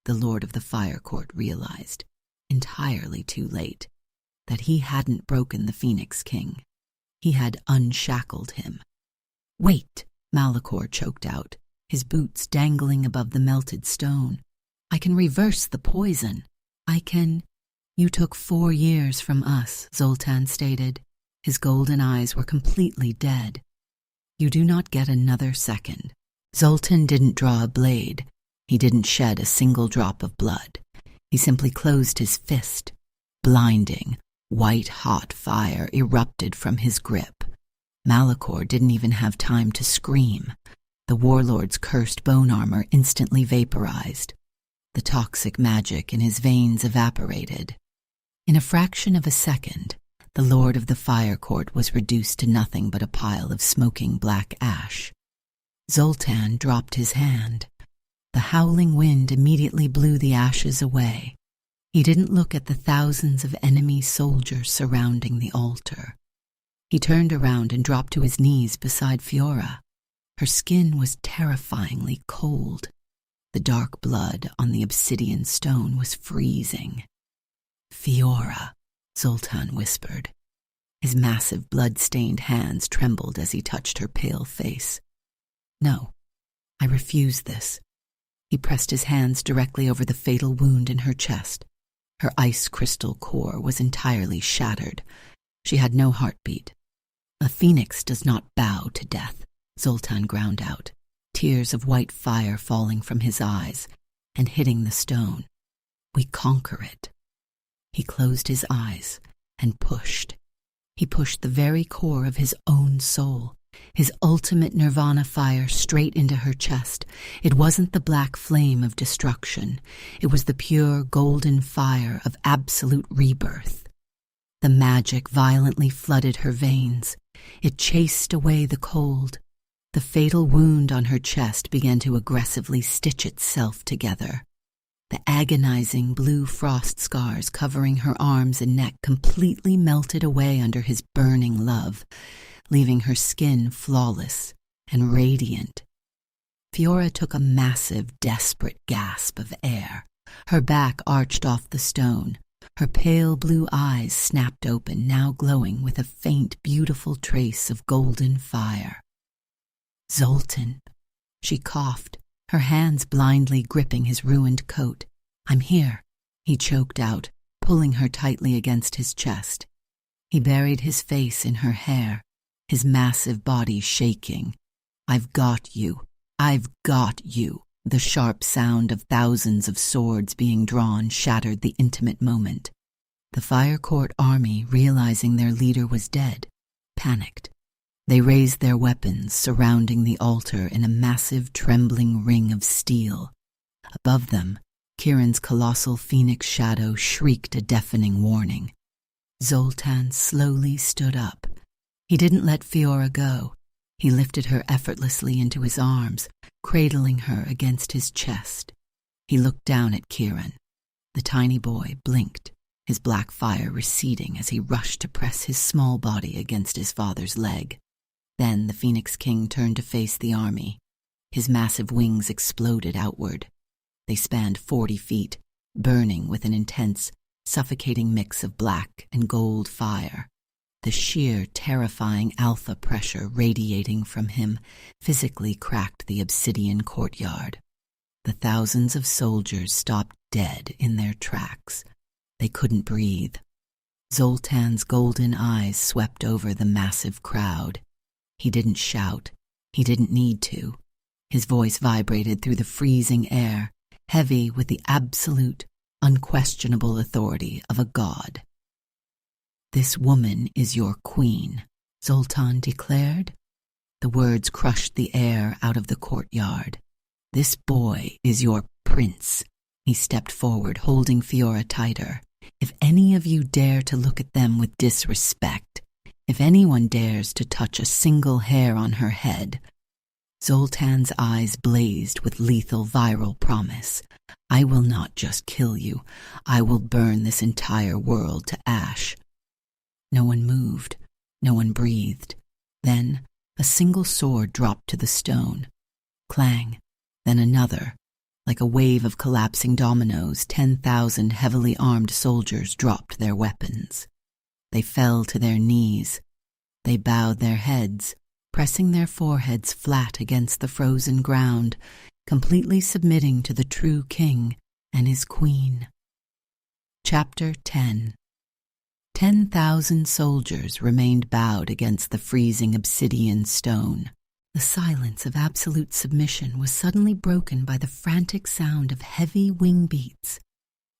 The Lord of the Fire Court realized, entirely too late, that he hadn't broken the Phoenix King. He had unshackled him. "Wait," Malachor choked out, his boots dangling above the melted stone. "I can reverse the poison. I can—" "You took 4 years from us," Zoltan stated. His golden eyes were completely dead. "You do not get another second." Zoltan didn't draw a blade. He didn't shed a single drop of blood. He simply closed his fist. Blinding, white-hot fire erupted from his grip. Malachor didn't even have time to scream. The warlord's cursed bone armor instantly vaporized. The toxic magic in his veins evaporated. In a fraction of a second, the Lord of the Fire Court was reduced to nothing but a pile of smoking black ash. Zoltan dropped his hand. The howling wind immediately blew the ashes away. He didn't look at the thousands of enemy soldiers surrounding the altar. He turned around and dropped to his knees beside Fiora. Her skin was terrifyingly cold. The dark blood on the obsidian stone was freezing. "Fiora," Zoltan whispered. His massive blood-stained hands trembled as he touched her pale face. "No, I refuse this." He pressed his hands directly over the fatal wound in her chest. Her ice crystal core was entirely shattered. She had no heartbeat. "A phoenix does not bow to death," Zoltan ground out, tears of white fire falling from his eyes and hitting the stone. "We conquer it." He closed his eyes and pushed. He pushed the very core of his own soul, his ultimate nirvana fire, straight into her chest. It wasn't the black flame of destruction. It was the pure golden fire of absolute rebirth. The magic violently flooded her veins. It chased away the cold. The fatal wound on her chest began to aggressively stitch itself together. The agonizing blue frost scars covering her arms and neck completely melted away under his burning love, leaving her skin flawless and radiant. Fiora took a massive, desperate gasp of air. Her back arched off the stone. Her pale blue eyes snapped open, now glowing with a faint, beautiful trace of golden fire. "Zoltan," she coughed, her hands blindly gripping his ruined coat. "I'm here," he choked out, pulling her tightly against his chest. He buried his face in her hair, his massive body shaking. "I've got you. I've got you." The sharp sound of thousands of swords being drawn shattered the intimate moment. The Fire Court army, realizing their leader was dead, panicked. They raised their weapons, surrounding the altar in a massive, trembling ring of steel. Above them, Kieran's colossal phoenix shadow shrieked a deafening warning. Zoltan slowly stood up. He didn't let Fiora go. He lifted her effortlessly into his arms, cradling her against his chest. He looked down at Kieran. The tiny boy blinked, his black fire receding as he rushed to press his small body against his father's leg. Then the Phoenix King turned to face the army. His massive wings exploded outward. They spanned 40 feet, burning with an intense, suffocating mix of black and gold fire. The sheer, terrifying alpha pressure radiating from him physically cracked the obsidian courtyard. The thousands of soldiers stopped dead in their tracks. They couldn't breathe. Zoltan's golden eyes swept over the massive crowd. He didn't shout. He didn't need to. His voice vibrated through the freezing air, heavy with the absolute, unquestionable authority of a god. "This woman is your queen," Zoltan declared. The words crushed the air out of the courtyard. "This boy is your prince." He stepped forward, holding Fiora tighter. "If any of you dare to look at them with disrespect, if anyone dares to touch a single hair on her head—" Zoltan's eyes blazed with lethal viral promise. I will not just kill you. I will burn this entire world to ash." No one moved. No one breathed. Then a single sword dropped to the stone. Clang, then another. Like a wave of collapsing dominoes, 10,000 heavily armed soldiers dropped their weapons. They fell to their knees. They bowed their heads, pressing their foreheads flat against the frozen ground, completely submitting to the true king and his queen. Chapter 10. 10,000 soldiers remained bowed against the freezing obsidian stone. The silence of absolute submission was suddenly broken by the frantic sound of heavy wing beats.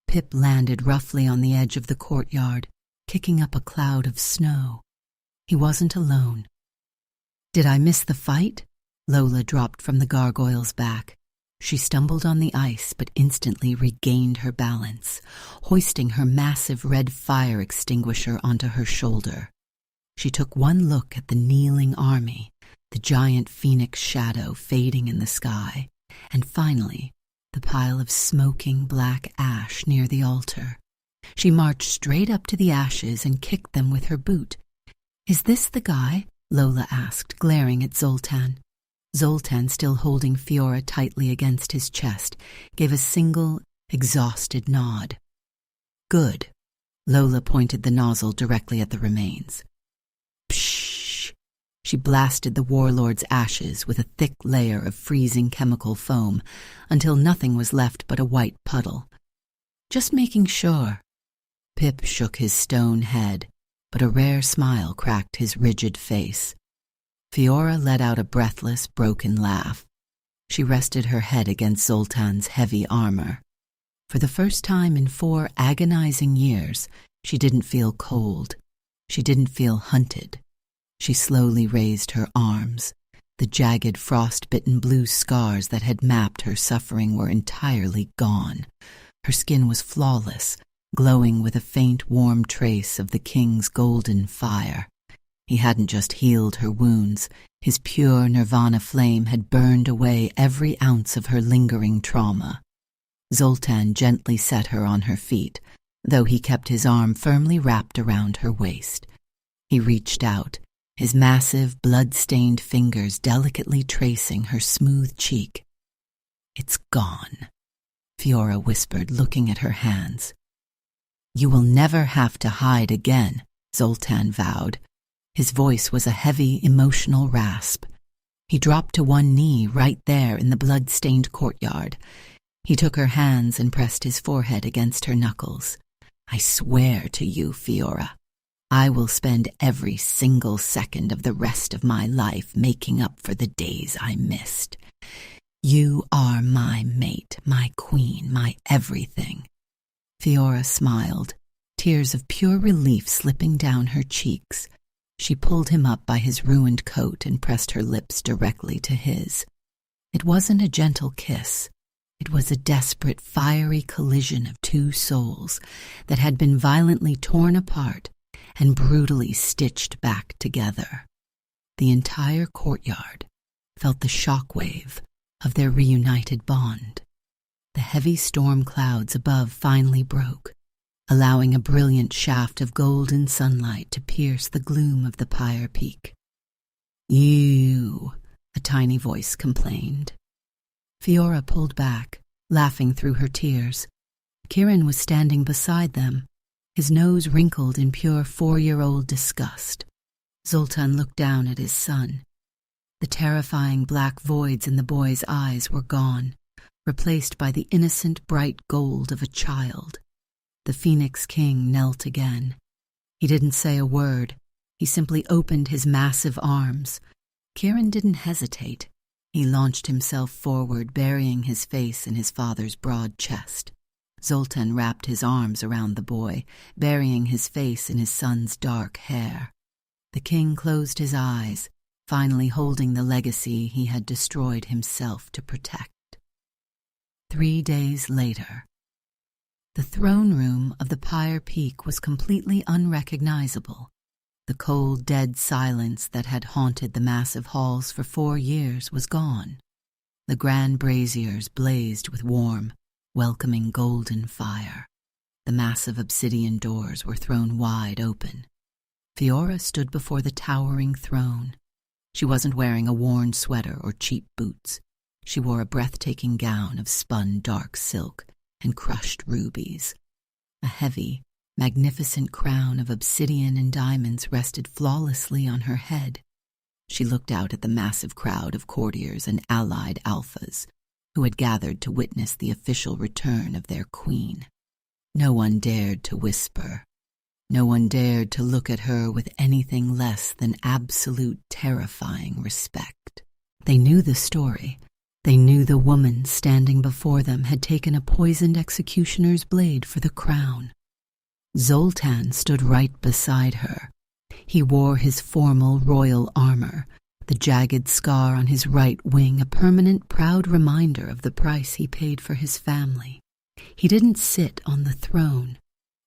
Pip landed roughly on the edge of the courtyard, kicking up a cloud of snow. He wasn't alone. "Did I miss the fight?" Lola dropped from the gargoyle's back. She stumbled on the ice but instantly regained her balance, hoisting her massive red fire extinguisher onto her shoulder. She took one look at the kneeling army, the giant phoenix shadow fading in the sky, and finally the pile of smoking black ash near the altar. She marched straight up to the ashes and kicked them with her boot. "Is this the guy?" Lola asked, glaring at Zoltan. Zoltan, still holding Fiora tightly against his chest, gave a single, exhausted nod. "Good." Lola pointed the nozzle directly at the remains. Pshh! She blasted the warlord's ashes with a thick layer of freezing chemical foam until nothing was left but a white puddle. "Just making sure." Pip shook his stone head, but a rare smile cracked his rigid face. Fiora let out a breathless, broken laugh. She rested her head against Zoltan's heavy armor. For the first time in 4 agonizing years, she didn't feel cold. She didn't feel hunted. She slowly raised her arms. The jagged, frost-bitten blue scars that had mapped her suffering were entirely gone. Her skin was flawless, glowing with a faint, warm trace of the king's golden fire. He hadn't just healed her wounds. His pure nirvana flame had burned away every ounce of her lingering trauma. Zoltan gently set her on her feet, though he kept his arm firmly wrapped around her waist. He reached out, his massive, blood-stained fingers delicately tracing her smooth cheek. "It's gone," Fiora whispered, looking at her hands. "You will never have to hide again," Zoltan vowed. His voice was a heavy, emotional rasp. He dropped to one knee right there in the blood-stained courtyard. He took her hands and pressed his forehead against her knuckles. "I swear to you, Fiora, I will spend every single second of the rest of my life making up for the days I missed. You are my mate, my queen, my everything." Fiora smiled, tears of pure relief slipping down her cheeks. She pulled him up by his ruined coat and pressed her lips directly to his. It wasn't a gentle kiss. It was a desperate, fiery collision of 2 souls that had been violently torn apart and brutally stitched back together. The entire courtyard felt the shockwave of their reunited bond. The heavy storm clouds above finally broke, allowing a brilliant shaft of golden sunlight to pierce the gloom of the pyre peak. "You," a tiny voice complained. Fiora pulled back, laughing through her tears. Kieran was standing beside them, his nose wrinkled in pure 4-year-old disgust. Zoltan looked down at his son. The terrifying black voids in the boy's eyes were gone, replaced by the innocent bright gold of a child. The Phoenix King knelt again. He didn't say a word. He simply opened his massive arms. Kieran didn't hesitate. He launched himself forward, burying his face in his father's broad chest. Zoltan wrapped his arms around the boy, burying his face in his son's dark hair. The king closed his eyes, finally holding the legacy he had destroyed himself to protect. 3 days later. The throne room of the Pyre Peak was completely unrecognizable. The cold, dead silence that had haunted the massive halls for 4 years was gone. The grand braziers blazed with warm, welcoming golden fire. The massive obsidian doors were thrown wide open. Fiora stood before the towering throne. She wasn't wearing a worn sweater or cheap boots. She wore a breathtaking gown of spun dark silk and crushed rubies. A heavy, magnificent crown of obsidian and diamonds rested flawlessly on her head. She looked out at the massive crowd of courtiers and allied alphas who had gathered to witness the official return of their queen. No one dared to whisper. No one dared to look at her with anything less than absolute terrifying respect. They knew the story. They knew the woman standing before them had taken a poisoned executioner's blade for the crown. Zoltan stood right beside her. He wore his formal royal armor, the jagged scar on his right wing a permanent proud reminder of the price he paid for his family. He didn't sit on the throne.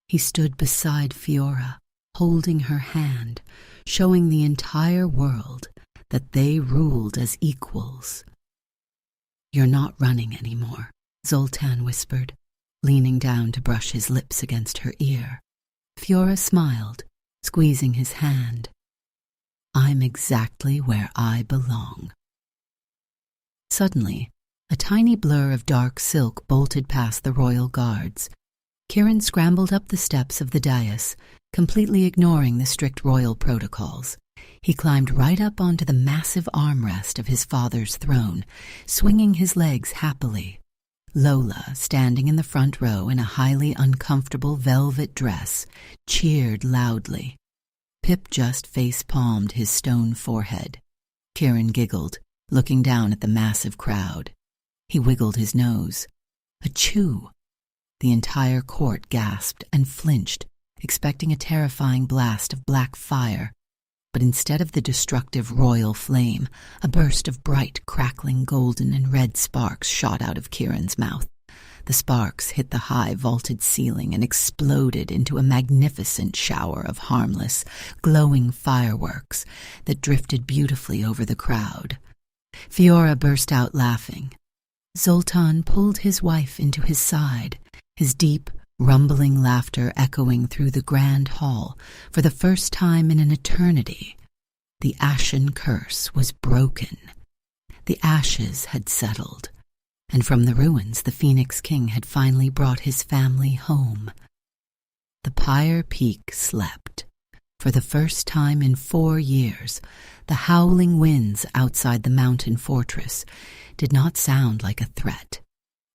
He stood beside Fiora, holding her hand, showing the entire world that they ruled as equals. "You're not running anymore," Zoltan whispered, leaning down to brush his lips against her ear. Fiora smiled, squeezing his hand. "I'm exactly where I belong." Suddenly, a tiny blur of dark silk bolted past the royal guards. Kieran scrambled up the steps of the dais, completely ignoring the strict royal protocols. He climbed right up onto the massive armrest of his father's throne, swinging his legs happily. Lola, standing in the front row in a highly uncomfortable velvet dress, cheered loudly. Pip just face-palmed his stone forehead. Kieran giggled, looking down at the massive crowd. He wiggled his nose. Achoo! The entire court gasped and flinched, expecting a terrifying blast of black fire. But instead of the destructive royal flame, a burst of bright, crackling golden and red sparks shot out of Kieran's mouth. The sparks hit the high vaulted ceiling and exploded into a magnificent shower of harmless, glowing fireworks that drifted beautifully over the crowd. Fiora burst out laughing. Zoltan pulled his wife into his side, his deep, rumbling laughter echoing through the grand hall for the first time in an eternity. The ashen curse was broken. The ashes had settled, and from the ruins the Phoenix King had finally brought his family home. The Pyre Peak slept. For the first time in 4 years, the howling winds outside the mountain fortress did not sound like a threat.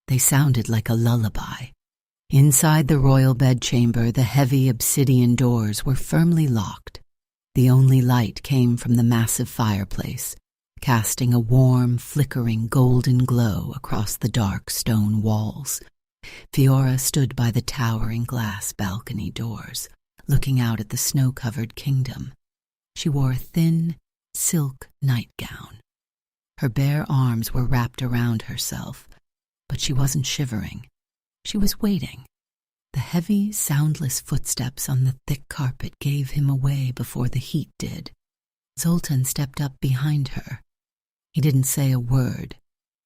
They sounded like a lullaby. Inside the royal bedchamber, the heavy obsidian doors were firmly locked. The only light came from the massive fireplace, casting a warm, flickering golden glow across the dark stone walls. Fiora stood by the towering glass balcony doors, looking out at the snow-covered kingdom. She wore a thin, silk nightgown. Her bare arms were wrapped around herself, but she wasn't shivering. She was waiting. The heavy, soundless footsteps on the thick carpet gave him away before the heat did. Zoltan stepped up behind her. He didn't say a word.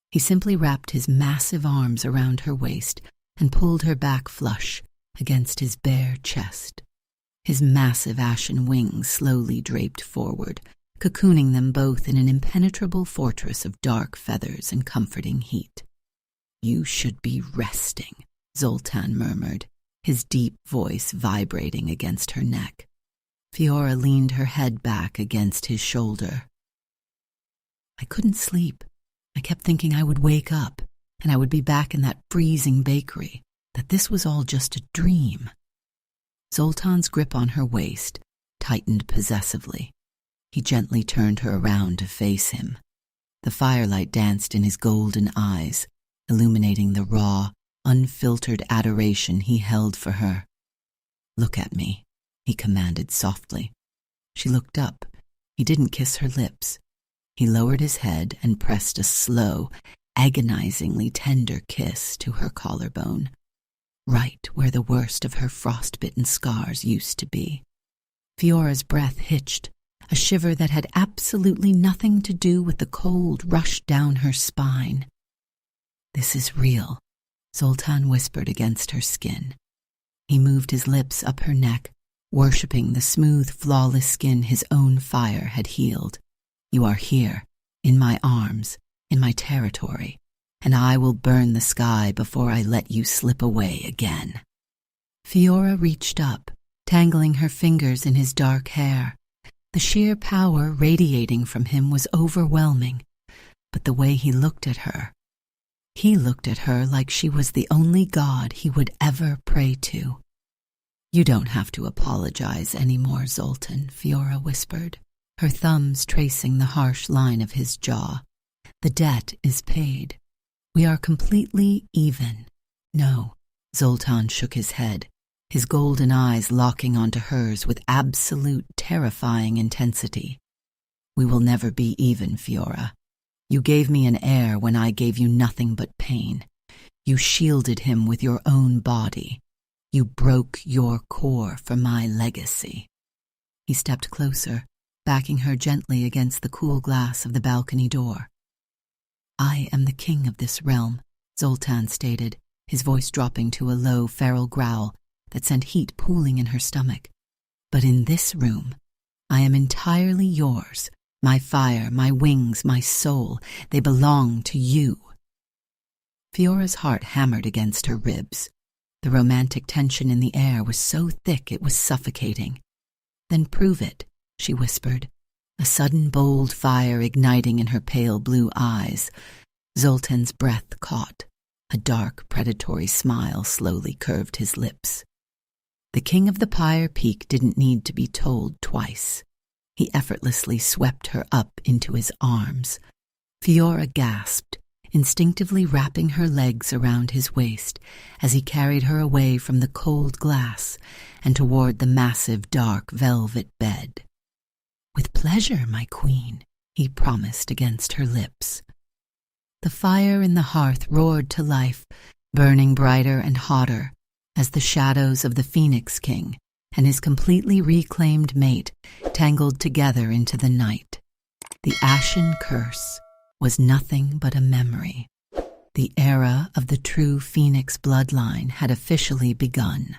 He simply wrapped his massive arms around her waist and pulled her back flush against his bare chest. His massive ashen wings slowly draped forward, cocooning them both in an impenetrable fortress of dark feathers and comforting heat. "You should be resting," Zoltan murmured, his deep voice vibrating against her neck. Fiora leaned her head back against his shoulder. "I couldn't sleep. I kept thinking I would wake up, and I would be back in that freezing bakery, that this was all just a dream." Zoltan's grip on her waist tightened possessively. He gently turned her around to face him. The firelight danced in his golden eyes, illuminating the raw, unfiltered adoration he held for her. "Look at me," he commanded softly. She looked up. He didn't kiss her lips. He lowered his head and pressed a slow, agonizingly tender kiss to her collarbone, right where the worst of her frostbitten scars used to be. Fiora's breath hitched. A shiver that had absolutely nothing to do with the cold rushed down her spine. "This is real," Zoltan whispered against her skin. He moved his lips up her neck, worshipping the smooth, flawless skin his own fire had healed. You are here, in my arms, in my territory, and I will burn the sky before I let you slip away again. Fiora reached up, tangling her fingers in his dark hair. The sheer power radiating from him was overwhelming, but the way he looked at her like she was the only god he would ever pray to. You don't have to apologize anymore, Zoltan, Fiora whispered, her thumbs tracing the harsh line of his jaw. The debt is paid. We are completely even. No, Zoltan shook his head, his golden eyes locking onto hers with absolute terrifying intensity. We will never be even, Fiora. You gave me an heir when I gave you nothing but pain. You shielded him with your own body. You broke your core for my legacy. He stepped closer, backing her gently against the cool glass of the balcony door. I am the king of this realm, Zoltan stated, his voice dropping to a low, feral growl that sent heat pooling in her stomach. But in this room, I am entirely yours. My fire, my wings, my soul, they belong to you. Fiora's heart hammered against her ribs. The romantic tension in the air was so thick it was suffocating. Then prove it, she whispered, a sudden bold fire igniting in her pale blue eyes. Zoltan's breath caught. A dark, predatory smile slowly curved his lips. The king of the Pyre Peak didn't need to be told twice. He effortlessly swept her up into his arms. Fiora gasped, instinctively wrapping her legs around his waist as he carried her away from the cold glass and toward the massive dark velvet bed. With pleasure, my queen, he promised against her lips. The fire in the hearth roared to life, burning brighter and hotter as the shadows of the Phoenix King and his completely reclaimed mate tangled together into the night. The Ashen Curse was nothing but a memory. The era of the true Phoenix bloodline had officially begun.